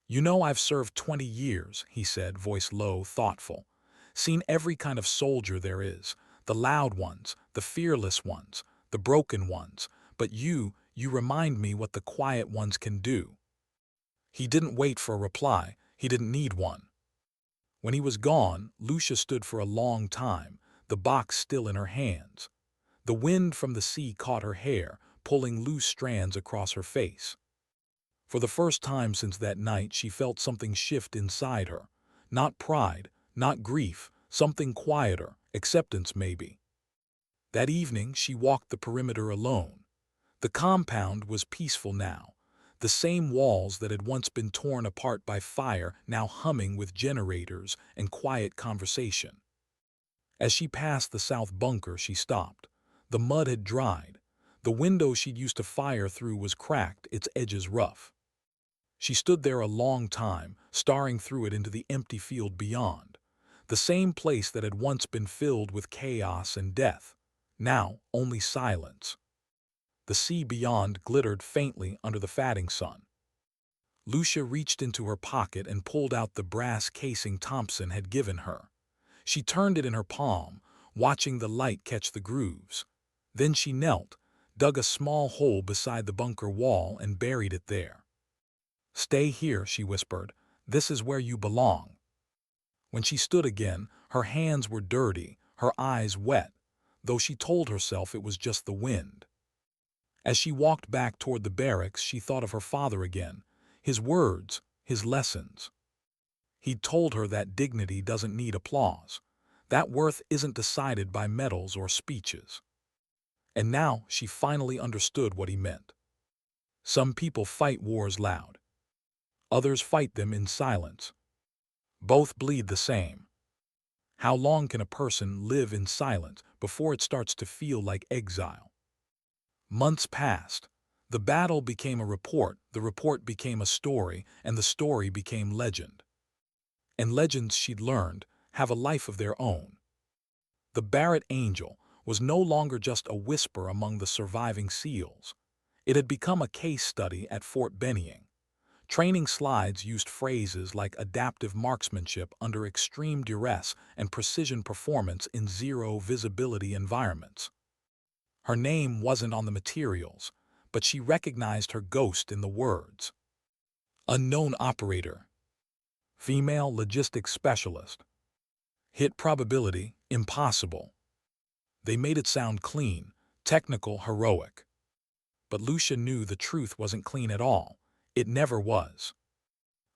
S1: "You know I've served 20 years, he said, voice low, thoughtful. "Seen every kind of soldier there is, the loud ones, the fearless ones, the broken ones, but you remind me what the quiet ones can do." He didn't wait for a reply. He didn't need one. When he was gone, Lucia stood for a long time, the box still in her hands. The wind from the sea caught her hair, pulling loose strands across her face. For the first time since that night, she felt something shift inside her. Not pride, not grief, something quieter, acceptance maybe. That evening, she walked the perimeter alone. The compound was peaceful now. The same walls that had once been torn apart by fire now humming with generators and quiet conversation. As she passed the south bunker, she stopped. The mud had dried. The window she'd used to fire through was cracked, its edges rough. She stood there a long time, staring through it into the empty field beyond. The same place that had once been filled with chaos and death. Now, only silence. The sea beyond glittered faintly under the fatting sun. Lucia reached into her pocket and pulled out the brass casing Thompson had given her. She turned it in her palm, watching the light catch the grooves. Then she knelt, dug a small hole beside the bunker wall and buried it there. "Stay here," she whispered. "This is where you belong." When she stood again, her hands were dirty, her eyes wet, though she told herself it was just the wind. As she walked back toward the barracks, she thought of her father again, his words, his lessons. He'd told her that dignity doesn't need applause, that worth isn't decided by medals or speeches. And now she finally understood what he meant. Some people fight wars loud. Others fight them in silence. Both bleed the same. How long can a person live in silence before it starts to feel like exile? Months passed. The battle became a report, the report became a story, and the story became legend. And legends, she'd learned, have a life of their own. The Barrett Angel was no longer just a whisper among the surviving SEALs. It had become a case study at Fort Benning. Training slides used phrases like adaptive marksmanship under extreme duress and precision performance in zero-visibility environments. Her name wasn't on the materials, but she recognized her ghost in the words. Unknown operator. Female logistics specialist. Hit probability, impossible. They made it sound clean, technical, heroic. But Lucia knew the truth wasn't clean at all. It never was.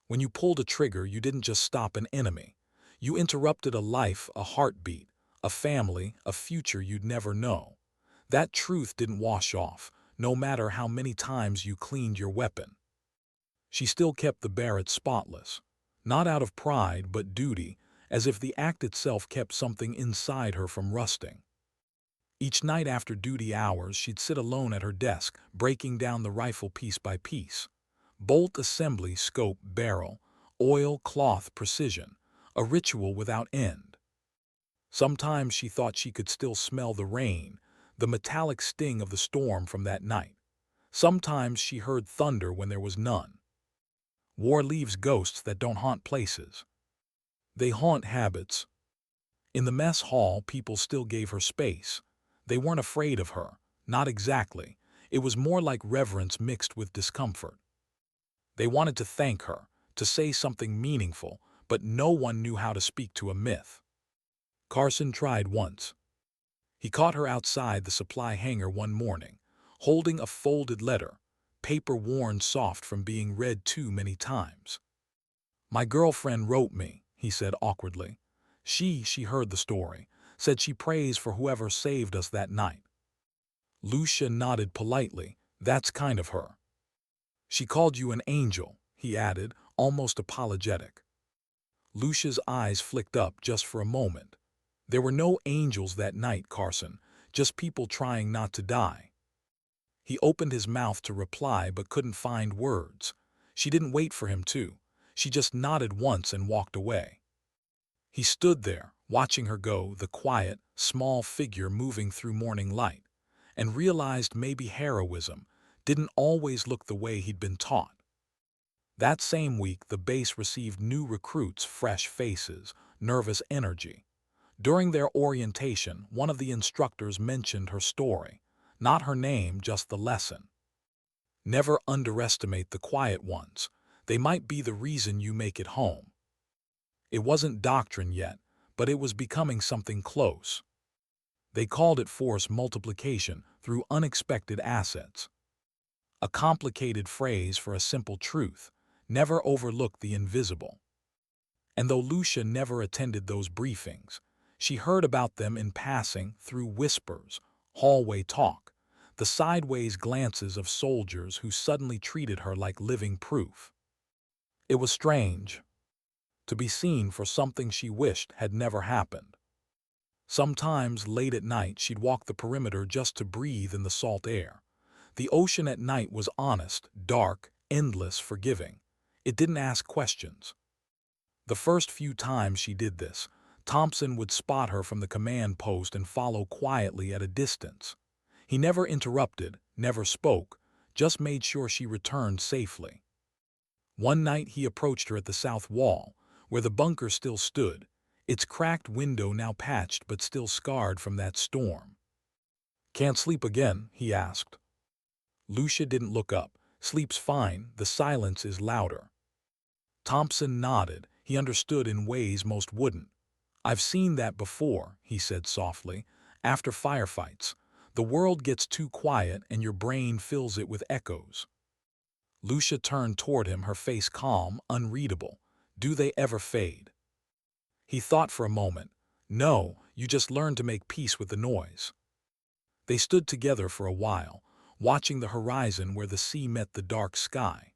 S1: When you pulled a trigger, you didn't just stop an enemy. You interrupted a life, a heartbeat, a family, a future you'd never know. That truth didn't wash off, no matter how many times you cleaned your weapon. She still kept the Barrett spotless, not out of pride but duty, as if the act itself kept something inside her from rusting. Each night after duty hours, she'd sit alone at her desk, breaking down the rifle piece by piece. Bolt assembly, scope, barrel, oil, cloth, precision, a ritual without end. Sometimes she thought she could still smell the rain, the metallic sting of the storm from that night. Sometimes she heard thunder when there was none. War leaves ghosts that don't haunt places. They haunt habits. In the mess hall, people still gave her space. They weren't afraid of her, not exactly. It was more like reverence mixed with discomfort. They wanted to thank her, to say something meaningful, but no one knew how to speak to a myth. Carson tried once. He caught her outside the supply hangar one morning, holding a folded letter, paper worn soft from being read too many times. "My girlfriend wrote me," he said awkwardly. She heard the story, said she prays for whoever saved us that night. Lucia nodded politely. "That's kind of her." "She called you an angel," he added, almost apologetic. Lucia's eyes flicked up just for a moment. "There were no angels that night, Carson, just people trying not to die." He opened his mouth to reply but couldn't find words. She didn't wait for him to. She just nodded once and walked away. He stood there, watching her go, the quiet, small figure moving through morning light, and realized maybe heroism didn't always look the way he'd been taught. That same week, the base received new recruits, fresh faces, nervous energy. During their orientation, one of the instructors mentioned her story. Not her name, just the lesson. Never underestimate the quiet ones. They might be the reason you make it home. It wasn't doctrine yet, but it was becoming something close. They called it force multiplication through unexpected assets. A complicated phrase for a simple truth: never overlook the invisible. And though Lucia never attended those briefings, she heard about them in passing, through whispers, hallway talk, the sideways glances of soldiers who suddenly treated her like living proof. It was strange to be seen for something she wished had never happened. Sometimes, late at night, she'd walk the perimeter just to breathe in the salt air. The ocean at night was honest, dark, endless, forgiving. It didn't ask questions. The first few times she did this, Thompson would spot her from the command post and follow quietly at a distance. He never interrupted, never spoke, just made sure she returned safely. One night he approached her at the south wall, where the bunker still stood, its cracked window now patched but still scarred from that storm. "Can't sleep again?" he asked. Lucia didn't look up. "Sleep's fine, the silence is louder." Thompson nodded. He understood in ways most wouldn't. "I've seen that before," he said softly. "After firefights, the world gets too quiet and your brain fills it with echoes." Lucia turned toward him, her face calm, unreadable. "Do they ever fade?" He thought for a moment. "No, you just learn to make peace with the noise." They stood together for a while, watching the horizon where the sea met the dark sky.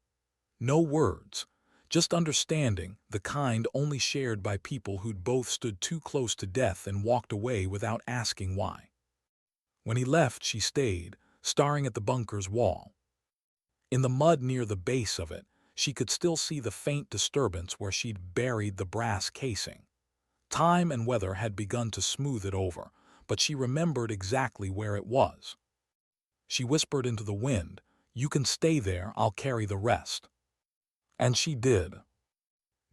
S1: No words, just understanding, the kind only shared by people who'd both stood too close to death and walked away without asking why. When he left, she stayed, staring at the bunker's wall. In the mud near the base of it, she could still see the faint disturbance where she'd buried the brass casing. Time and weather had begun to smooth it over, but she remembered exactly where it was. She whispered into the wind, "You can stay there, I'll carry the rest." And she did.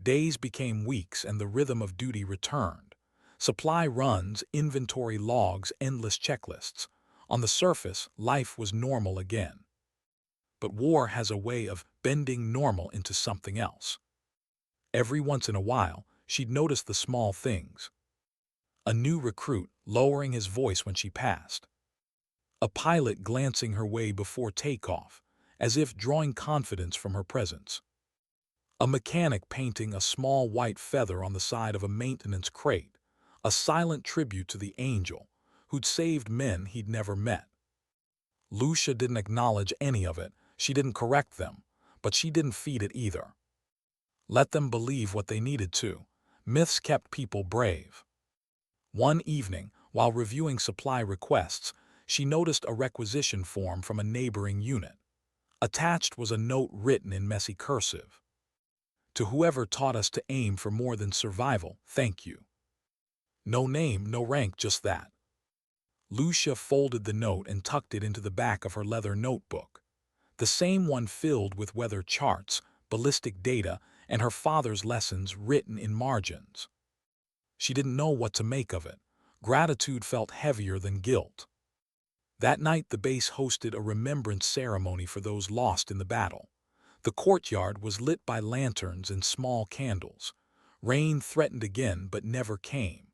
S1: Days became weeks and the rhythm of duty returned. Supply runs, inventory logs, endless checklists. On the surface, life was normal again. But war has a way of bending normal into something else. Every once in a while, she'd notice the small things. A new recruit lowering his voice when she passed. A pilot glancing her way before takeoff, as if drawing confidence from her presence. A mechanic painting a small white feather on the side of a maintenance crate, a silent tribute to the angel who'd saved men he'd never met. Lucia didn't acknowledge any of it, she didn't correct them, but she didn't feed it either. Let them believe what they needed to. Myths kept people brave. One evening, while reviewing supply requests, she noticed a requisition form from a neighboring unit. Attached was a note written in messy cursive. To whoever taught us to aim for more than survival, thank you. No name, no rank, just that. Lucia folded the note and tucked it into the back of her leather notebook, the same one filled with weather charts, ballistic data, and her father's lessons written in margins. She didn't know what to make of it. Gratitude felt heavier than guilt. That night the base hosted a remembrance ceremony for those lost in the battle. The courtyard was lit by lanterns and small candles. Rain threatened again but never came.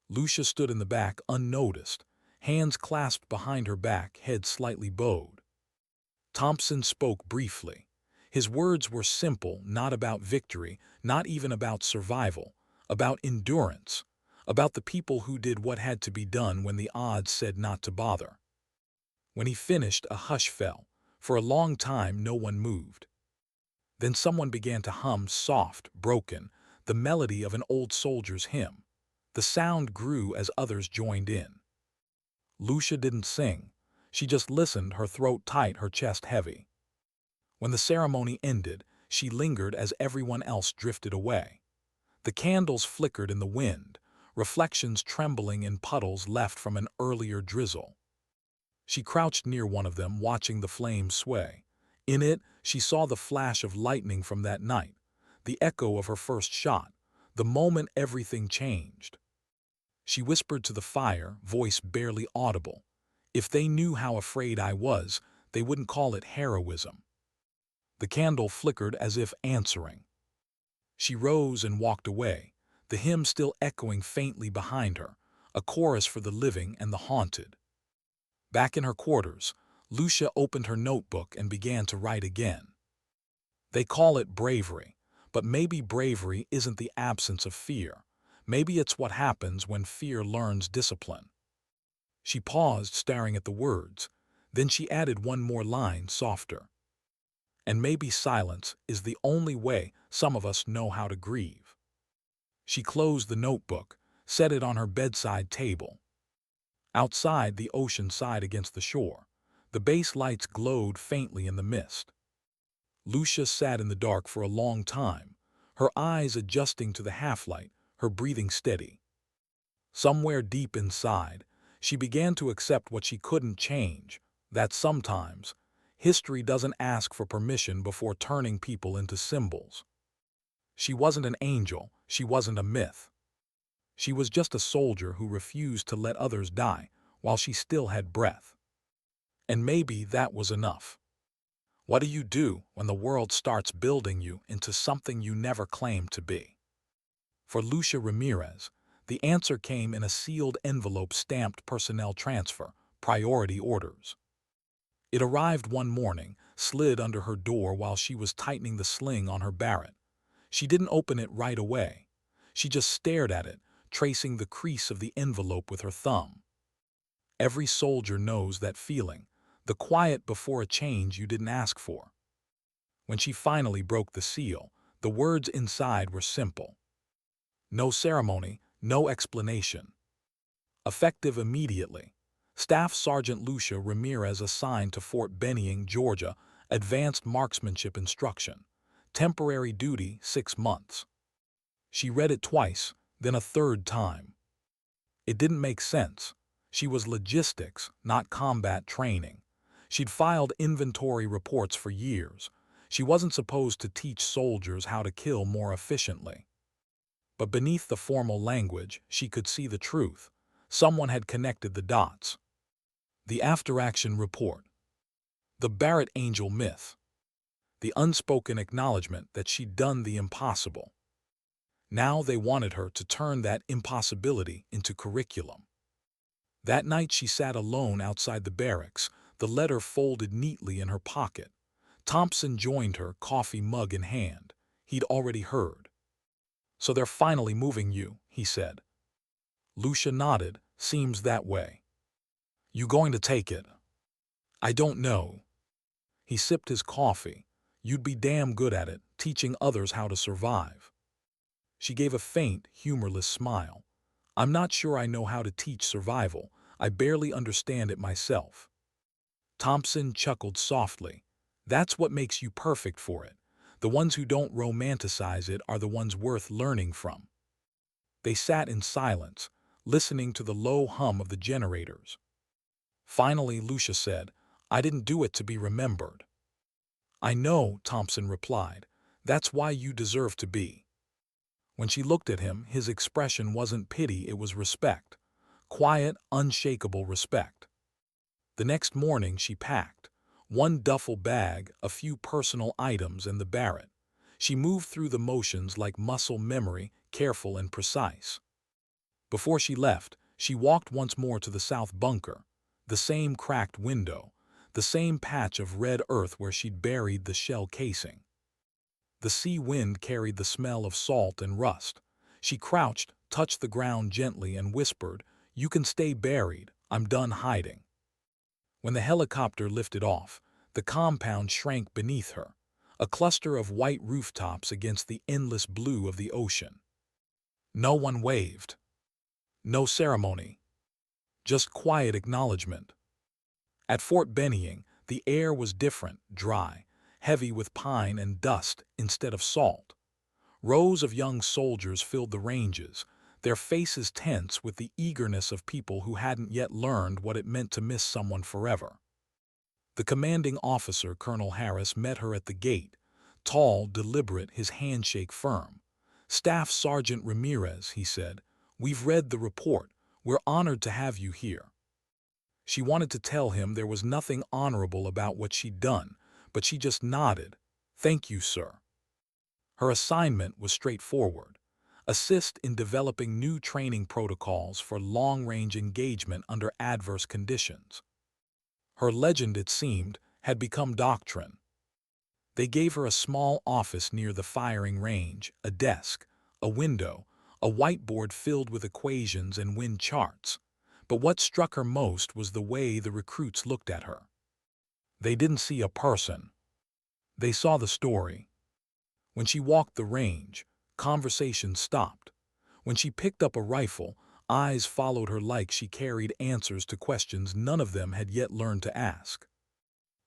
S1: Lucia stood in the back unnoticed, hands clasped behind her back, head slightly bowed. Thompson spoke briefly. His words were simple, not about victory, not even about survival, about endurance, about the people who did what had to be done when the odds said not to bother. When he finished, a hush fell. For a long time, no one moved. Then someone began to hum, soft, broken, the melody of an old soldier's hymn. The sound grew as others joined in. Lucia didn't sing. She just listened, her throat tight, her chest heavy. When the ceremony ended, she lingered as everyone else drifted away. The candles flickered in the wind, reflections trembling in puddles left from an earlier drizzle. She crouched near one of them, watching the flames sway. In it, she saw the flash of lightning from that night, the echo of her first shot, the moment everything changed. She whispered to the fire, voice barely audible. If they knew how afraid I was, they wouldn't call it heroism. The candle flickered as if answering. She rose and walked away, the hymn still echoing faintly behind her, a chorus for the living and the haunted. Back in her quarters, Lucia opened her notebook and began to write again. They call it bravery, but maybe bravery isn't the absence of fear. Maybe it's what happens when fear learns discipline. She paused, staring at the words. Then she added one more line, softer. And maybe silence is the only way some of us know how to grieve. She closed the notebook, set it on her bedside table. Outside, the ocean sighed against the shore. The base lights glowed faintly in the mist. Lucia sat in the dark for a long time, her eyes adjusting to the half-light, her breathing steady. Somewhere deep inside, she began to accept what she couldn't change, that sometimes history doesn't ask for permission before turning people into symbols. She wasn't an angel, she wasn't a myth. She was just a soldier who refused to let others die while she still had breath. And maybe that was enough. What do you do when the world starts building you into something you never claimed to be? For Lucia Ramirez, the answer came in a sealed envelope stamped personnel transfer, priority orders. It arrived one morning, slid under her door while she was tightening the sling on her Barrett. She didn't open it right away. She just stared at it, tracing the crease of the envelope with her thumb. Every soldier knows that feeling, the quiet before a change you didn't ask for. When she finally broke the seal, the words inside were simple. No ceremony, no explanation. Effective immediately. Staff Sergeant Lucia Ramirez assigned to Fort Benning, Georgia, advanced marksmanship instruction. Temporary duty, 6 months. She read it twice, then a third time. It didn't make sense. She was logistics, not combat training. She'd filed inventory reports for years. She wasn't supposed to teach soldiers how to kill more efficiently. But beneath the formal language, she could see the truth. Someone had connected the dots. The after-action report. The Barrett Angel myth. The unspoken acknowledgement that she'd done the impossible. Now they wanted her to turn that impossibility into curriculum. That night she sat alone outside the barracks, the letter folded neatly in her pocket. Thompson joined her, coffee mug in hand. He'd already heard. "So they're finally moving you," he said. Lucia nodded. "Seems that way." "You going to take it?" "I don't know." He sipped his coffee. "You'd be damn good at it, teaching others how to survive." She gave a faint, humorless smile. "I'm not sure I know how to teach survival. I barely understand it myself." Thompson chuckled softly. "That's what makes you perfect for it. The ones who don't romanticize it are the ones worth learning from." They sat in silence, listening to the low hum of the generators. Finally, Lucia said, "I didn't do it to be remembered." "I know," Thompson replied. "That's why you deserve to be." When she looked at him, his expression wasn't pity, it was respect. Quiet, unshakable respect. The next morning she packed. One duffel bag, a few personal items, and the Barrett. She moved through the motions like muscle memory, careful and precise. Before she left, she walked once more to the south bunker. The same cracked window, the same patch of red earth where she'd buried the shell casing. The sea wind carried the smell of salt and rust. She crouched, touched the ground gently, and whispered, "You can stay buried. I'm done hiding." When the helicopter lifted off, the compound shrank beneath her, a cluster of white rooftops against the endless blue of the ocean. No one waved. No ceremony. Just quiet acknowledgement. At Fort Benning, the air was different, dry, heavy with pine and dust instead of salt. Rows of young soldiers filled the ranges, their faces tense with the eagerness of people who hadn't yet learned what it meant to miss someone forever. The commanding officer, Colonel Harris, met her at the gate, tall, deliberate, his handshake firm. "Staff Sergeant Ramirez," he said, "we've read the report. We're honored to have you here." She wanted to tell him there was nothing honorable about what she'd done, but she just nodded. "Thank you, sir." Her assignment was straightforward. Assist in developing new training protocols for long-range engagement under adverse conditions. Her legend, it seemed, had become doctrine. They gave her a small office near the firing range, a desk, a window, a whiteboard filled with equations and wind charts. But what struck her most was the way the recruits looked at her. They didn't see a person. They saw the story. When she walked the range, conversation stopped. When she picked up a rifle, eyes followed her like she carried answers to questions none of them had yet learned to ask.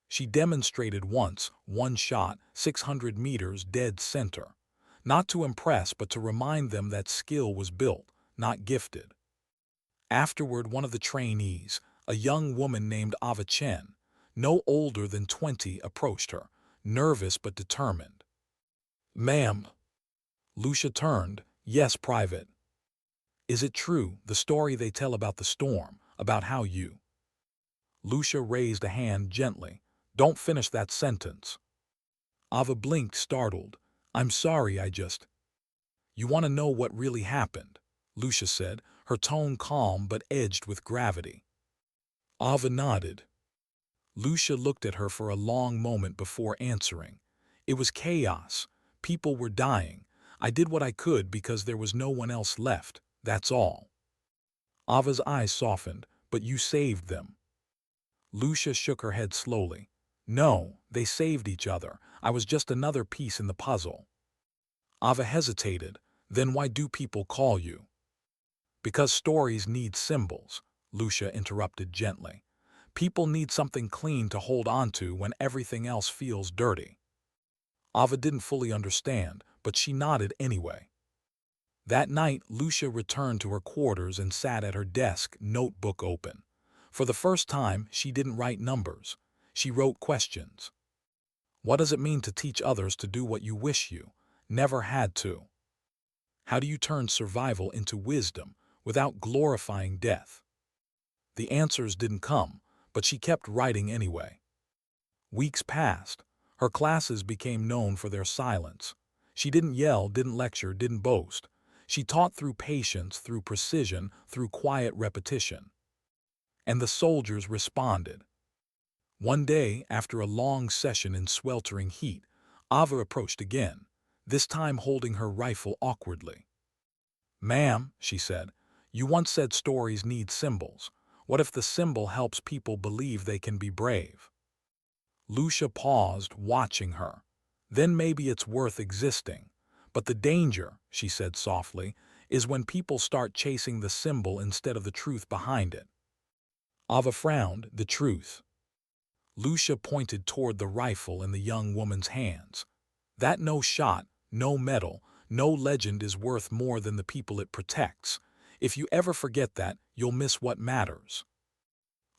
S1: She demonstrated once, one shot, 600 meters dead center. Not to impress, but to remind them that skill was built, not gifted. Afterward, one of the trainees, a young woman named Ava Chen, no older than 20, approached her, nervous but determined. "Ma'am." Lucia turned. "Yes, Private." "Is it true, the story they tell about the storm, about how you—" Lucia raised a hand gently. "Don't finish that sentence." Ava blinked, startled. "I'm sorry, I just—" "You want to know what really happened?" Lucia said, her tone calm but edged with gravity. Ava nodded. Lucia looked at her for a long moment before answering. "It was chaos. People were dying. I did what I could because there was no one else left, that's all." Ava's eyes softened. "But you saved them." Lucia shook her head slowly. "No, they saved each other. I was just another piece in the puzzle." Ava hesitated. "Then why do people call you?" "Because stories need symbols," Lucia interrupted gently. "People need something clean to hold on to when everything else feels dirty." Ava didn't fully understand, but she nodded anyway. That night, Lucia returned to her quarters and sat at her desk, notebook open. For the first time, she didn't write numbers. She wrote questions. What does it mean to teach others to do what you wish you never had to? How do you turn survival into wisdom without glorifying death? The answers didn't come, but she kept writing anyway. Weeks passed. Her classes became known for their silence. She didn't yell, didn't lecture, didn't boast. She taught through patience, through precision, through quiet repetition. And the soldiers responded. One day, after a long session in sweltering heat, Ava approached again, this time holding her rifle awkwardly. "Ma'am," she said, "you once said stories need symbols. What if the symbol helps people believe they can be brave?" Lucia paused, watching her. "Then maybe it's worth existing. But the danger," she said softly, "is when people start chasing the symbol instead of the truth behind it." Ava frowned. "The truth?" Lucia pointed toward the rifle in the young woman's hands. "That no shot, no medal, no legend is worth more than the people it protects. If you ever forget that, you'll miss what matters."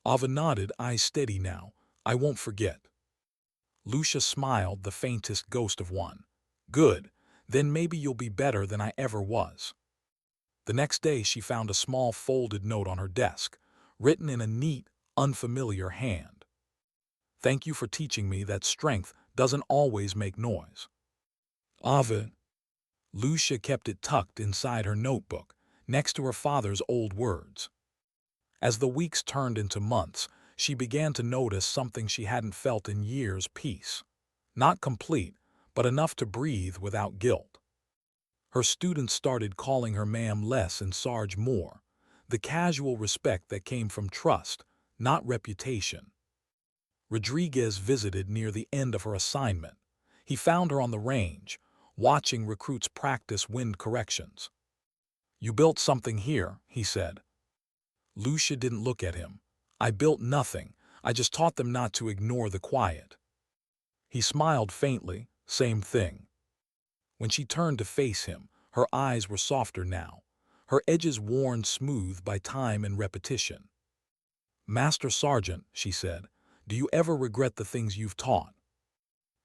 S1: Ava nodded, eyes steady now. "I won't forget." Lucia smiled, the faintest ghost of one. "Good. Then maybe you'll be better than I ever was." The next day she found a small folded note on her desk, written in a neat, unfamiliar hand. "Thank you for teaching me that strength doesn't always make noise." Ava. Lucia kept it tucked inside her notebook, next to her father's old words. As the weeks turned into months, she began to notice something she hadn't felt in years: peace. Not complete, but enough to breathe without guilt. Her students started calling her ma'am less and Sarge more, the casual respect that came from trust, not reputation. Rodriguez visited near the end of her assignment. He found her on the range, watching recruits practice wind corrections. "You built something here," he said. Lucia didn't look at him. "I built nothing. I just taught them not to ignore the quiet." He smiled faintly. "Same thing." When she turned to face him, her eyes were softer now, her edges worn smooth by time and repetition. "Master Sergeant," she said, "do you ever regret the things you've taught?"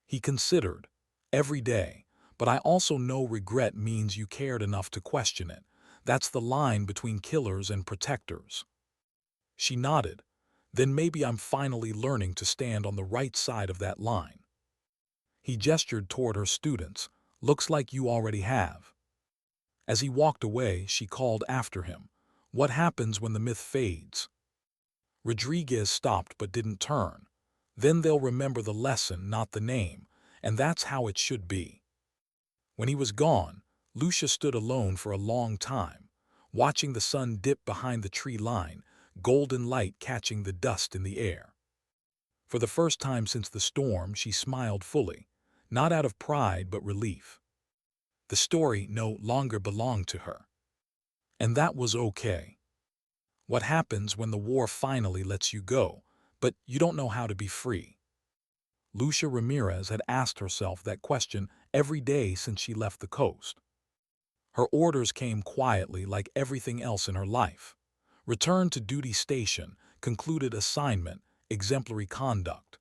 S1: He considered. "Every day. But I also know regret means you cared enough to question it. That's the line between killers and protectors." She nodded. "Then maybe I'm finally learning to stand on the right side of that line." He gestured toward her students. "Looks like you already have." As he walked away, she called after him. "What happens when the myth fades?" Rodriguez stopped but didn't turn. "Then they'll remember the lesson, not the name, and that's how it should be." When he was gone, Lucia stood alone for a long time, watching the sun dip behind the tree line, golden light catching the dust in the air. For the first time since the storm, she smiled fully, not out of pride but relief. The story no longer belonged to her. And that was okay. What happens when the war finally lets you go, but you don't know how to be free? Lucia Ramirez had asked herself that question every day since she left the coast. Her orders came quietly, like everything else in her life. Return to duty station, concluded assignment, exemplary conduct.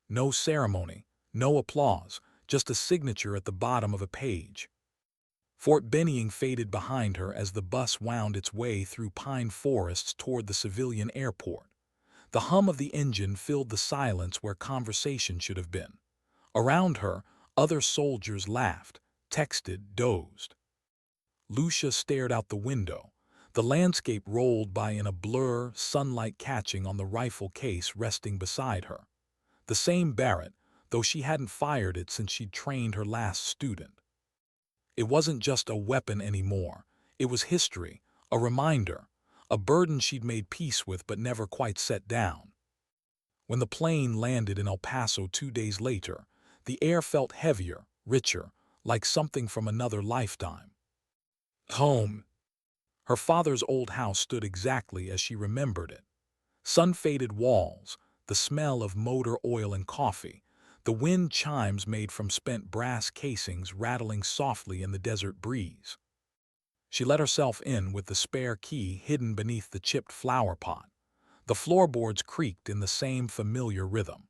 S1: No ceremony, no applause, just a signature at the bottom of a page. Fort Benning faded behind her as the bus wound its way through pine forests toward the civilian airport. The hum of the engine filled the silence where conversation should have been. Around her, other soldiers laughed, texted, dozed. Lucia stared out the window. The landscape rolled by in a blur, sunlight catching on the rifle case resting beside her. The same Barrett, though she hadn't fired it since she'd trained her last student. It wasn't just a weapon anymore. It was history, a reminder, a burden she'd made peace with but never quite set down. When the plane landed in El Paso 2 days later, the air felt heavier, richer, like something from another lifetime. Home. Her father's old house stood exactly as she remembered it. Sun-faded walls, the smell of motor oil and coffee, the wind chimes made from spent brass casings rattling softly in the desert breeze. She let herself in with the spare key hidden beneath the chipped flower pot. The floorboards creaked in the same familiar rhythm.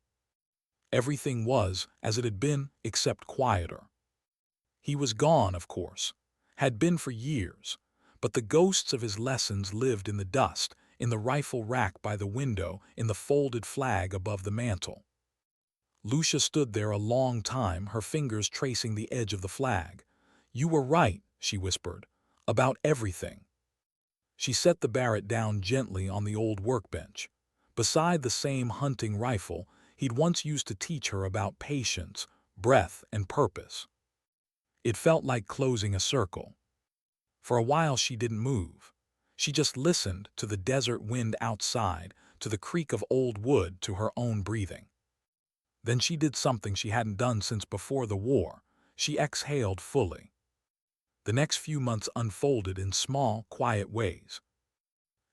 S1: Everything was as it had been, except quieter. He was gone, of course, had been for years, but the ghosts of his lessons lived in the dust, in the rifle rack by the window, in the folded flag above the mantel. Lucia stood there a long time, her fingers tracing the edge of the flag. "You were right," she whispered, "about everything." She set the Barrett down gently on the old workbench, beside the same hunting rifle he'd once used to teach her about patience, breath, and purpose. It felt like closing a circle. For a while she didn't move. She just listened to the desert wind outside, to the creak of old wood, to her own breathing. Then she did something she hadn't done since before the war. She exhaled fully. The next few months unfolded in small, quiet ways.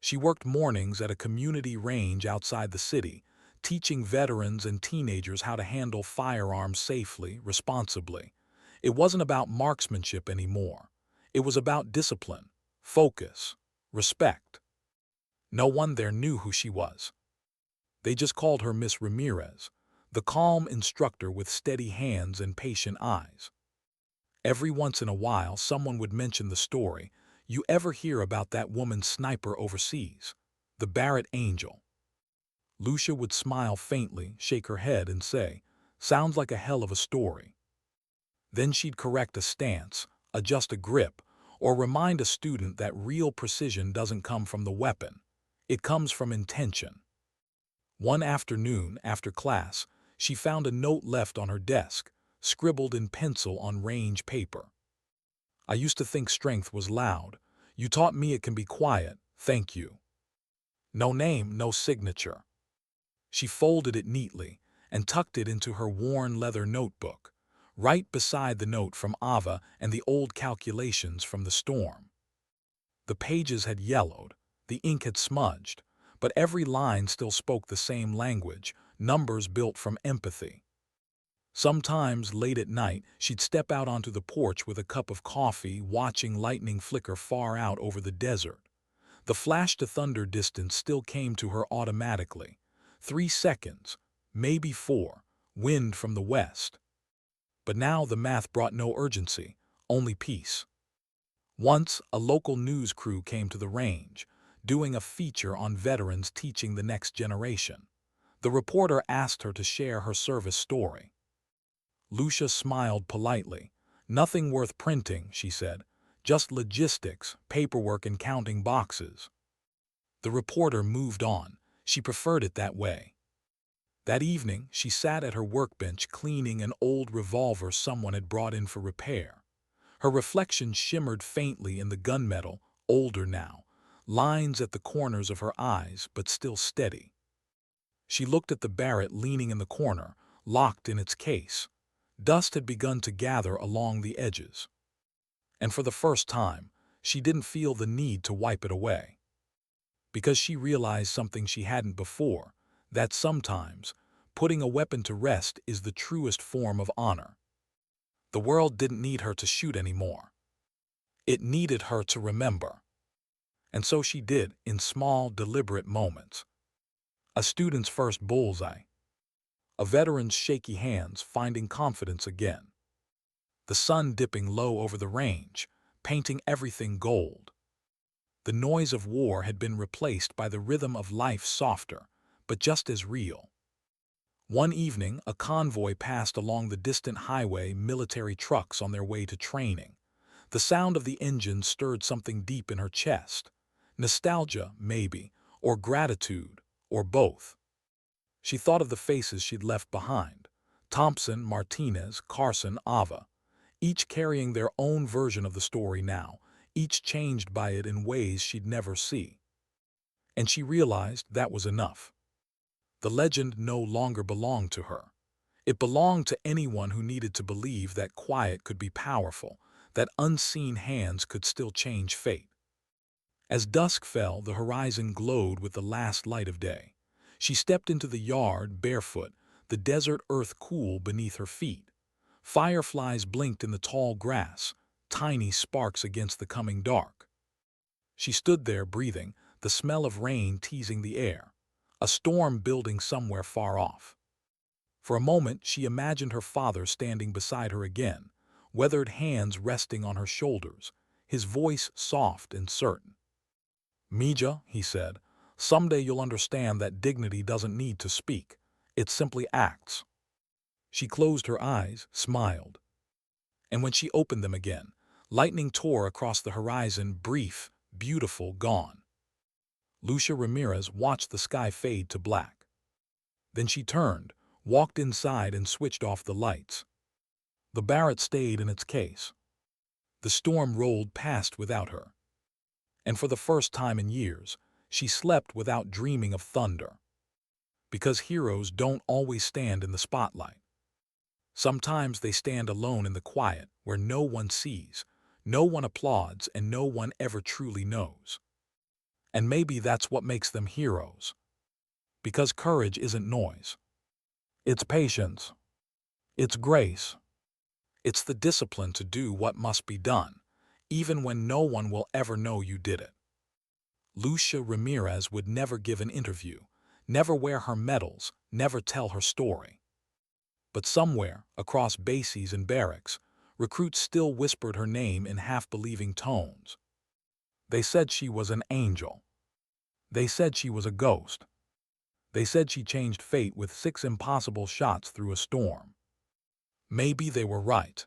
S1: She worked mornings at a community range outside the city, teaching veterans and teenagers how to handle firearms safely, responsibly. It wasn't about marksmanship anymore. It was about discipline, focus, respect. No one there knew who she was. They just called her Miss Ramirez, the calm instructor with steady hands and patient eyes. Every once in a while, someone would mention the story. "You ever hear about that woman sniper overseas? The Barrett Angel?" Lucia would smile faintly, shake her head, and say, "Sounds like a hell of a story." Then she'd correct a stance, adjust a grip, or remind a student that real precision doesn't come from the weapon. It comes from intention. One afternoon, after class, she found a note left on her desk, scribbled in pencil on range paper. "I used to think strength was loud. You taught me it can be quiet. Thank you." No name, no signature. She folded it neatly and tucked it into her worn leather notebook, right beside the note from Ava and the old calculations from the storm. The pages had yellowed, the ink had smudged, but every line still spoke the same language, numbers built from empathy. Sometimes, late at night, she'd step out onto the porch with a cup of coffee, watching lightning flicker far out over the desert. The flash-to-thunder distance still came to her automatically. 3 seconds, maybe 4, wind from the west. But now the math brought no urgency, only peace. Once, a local news crew came to the range, doing a feature on veterans teaching the next generation. The reporter asked her to share her service story. Lucia smiled politely. "Nothing worth printing," she said. "Just logistics, paperwork, and counting boxes." The reporter moved on. She preferred it that way. That evening, she sat at her workbench cleaning an old revolver someone had brought in for repair. Her reflection shimmered faintly in the gunmetal, older now, lines at the corners of her eyes, but still steady. She looked at the Barrett leaning in the corner, locked in its case. Dust had begun to gather along the edges. And for the first time, she didn't feel the need to wipe it away. Because she realized something she hadn't before, that sometimes putting a weapon to rest is the truest form of honor. The world didn't need her to shoot anymore. It needed her to remember. And so she did, in small, deliberate moments. A student's first bullseye. A veteran's shaky hands finding confidence again. The sun dipping low over the range, painting everything gold. The noise of war had been replaced by the rhythm of life, softer, but just as real. One evening, a convoy passed along the distant highway, military trucks on their way to training. The sound of the engine stirred something deep in her chest. Nostalgia, maybe, or gratitude, or both. She thought of the faces she'd left behind. Thompson, Martinez, Carson, Ava. Each carrying their own version of the story now, each changed by it in ways she'd never see. And she realized that was enough. The legend no longer belonged to her. It belonged to anyone who needed to believe that quiet could be powerful, that unseen hands could still change fate. As dusk fell, the horizon glowed with the last light of day. She stepped into the yard, barefoot, the desert earth cool beneath her feet. Fireflies blinked in the tall grass, tiny sparks against the coming dark. She stood there breathing, the smell of rain teasing the air, a storm building somewhere far off. For a moment, she imagined her father standing beside her again, weathered hands resting on her shoulders, his voice soft and certain. "Mija," he said, "someday you'll understand that dignity doesn't need to speak. It simply acts." She closed her eyes, smiled. And when she opened them again, lightning tore across the horizon, brief, beautiful, gone. Lucia Ramirez watched the sky fade to black. Then she turned, walked inside and switched off the lights. The Barrett stayed in its case. The storm rolled past without her. And for the first time in years, she slept without dreaming of thunder. Because heroes don't always stand in the spotlight. Sometimes they stand alone in the quiet where no one sees, no one applauds, and no one ever truly knows. And maybe that's what makes them heroes. Because courage isn't noise. It's patience. It's grace. It's the discipline to do what must be done, even when no one will ever know you did it. Lucia Ramirez would never give an interview, never wear her medals, never tell her story. But somewhere, across bases and barracks, recruits still whispered her name in half-believing tones. They said she was an angel. They said she was a ghost. They said she changed fate with 6 impossible shots through a storm. Maybe they were right.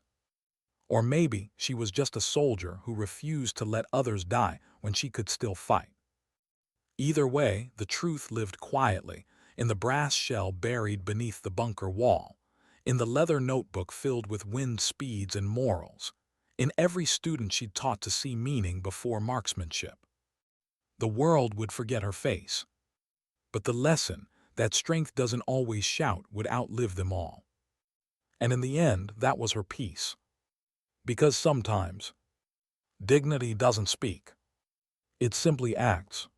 S1: Or maybe she was just a soldier who refused to let others die when she could still fight. Either way, the truth lived quietly, in the brass shell buried beneath the bunker wall, in the leather notebook filled with wind speeds and morals, in every student she'd taught to see meaning before marksmanship. The world would forget her face. But the lesson, that strength doesn't always shout, would outlive them all. And in the end, that was her peace. Because sometimes, dignity doesn't speak. It simply acts.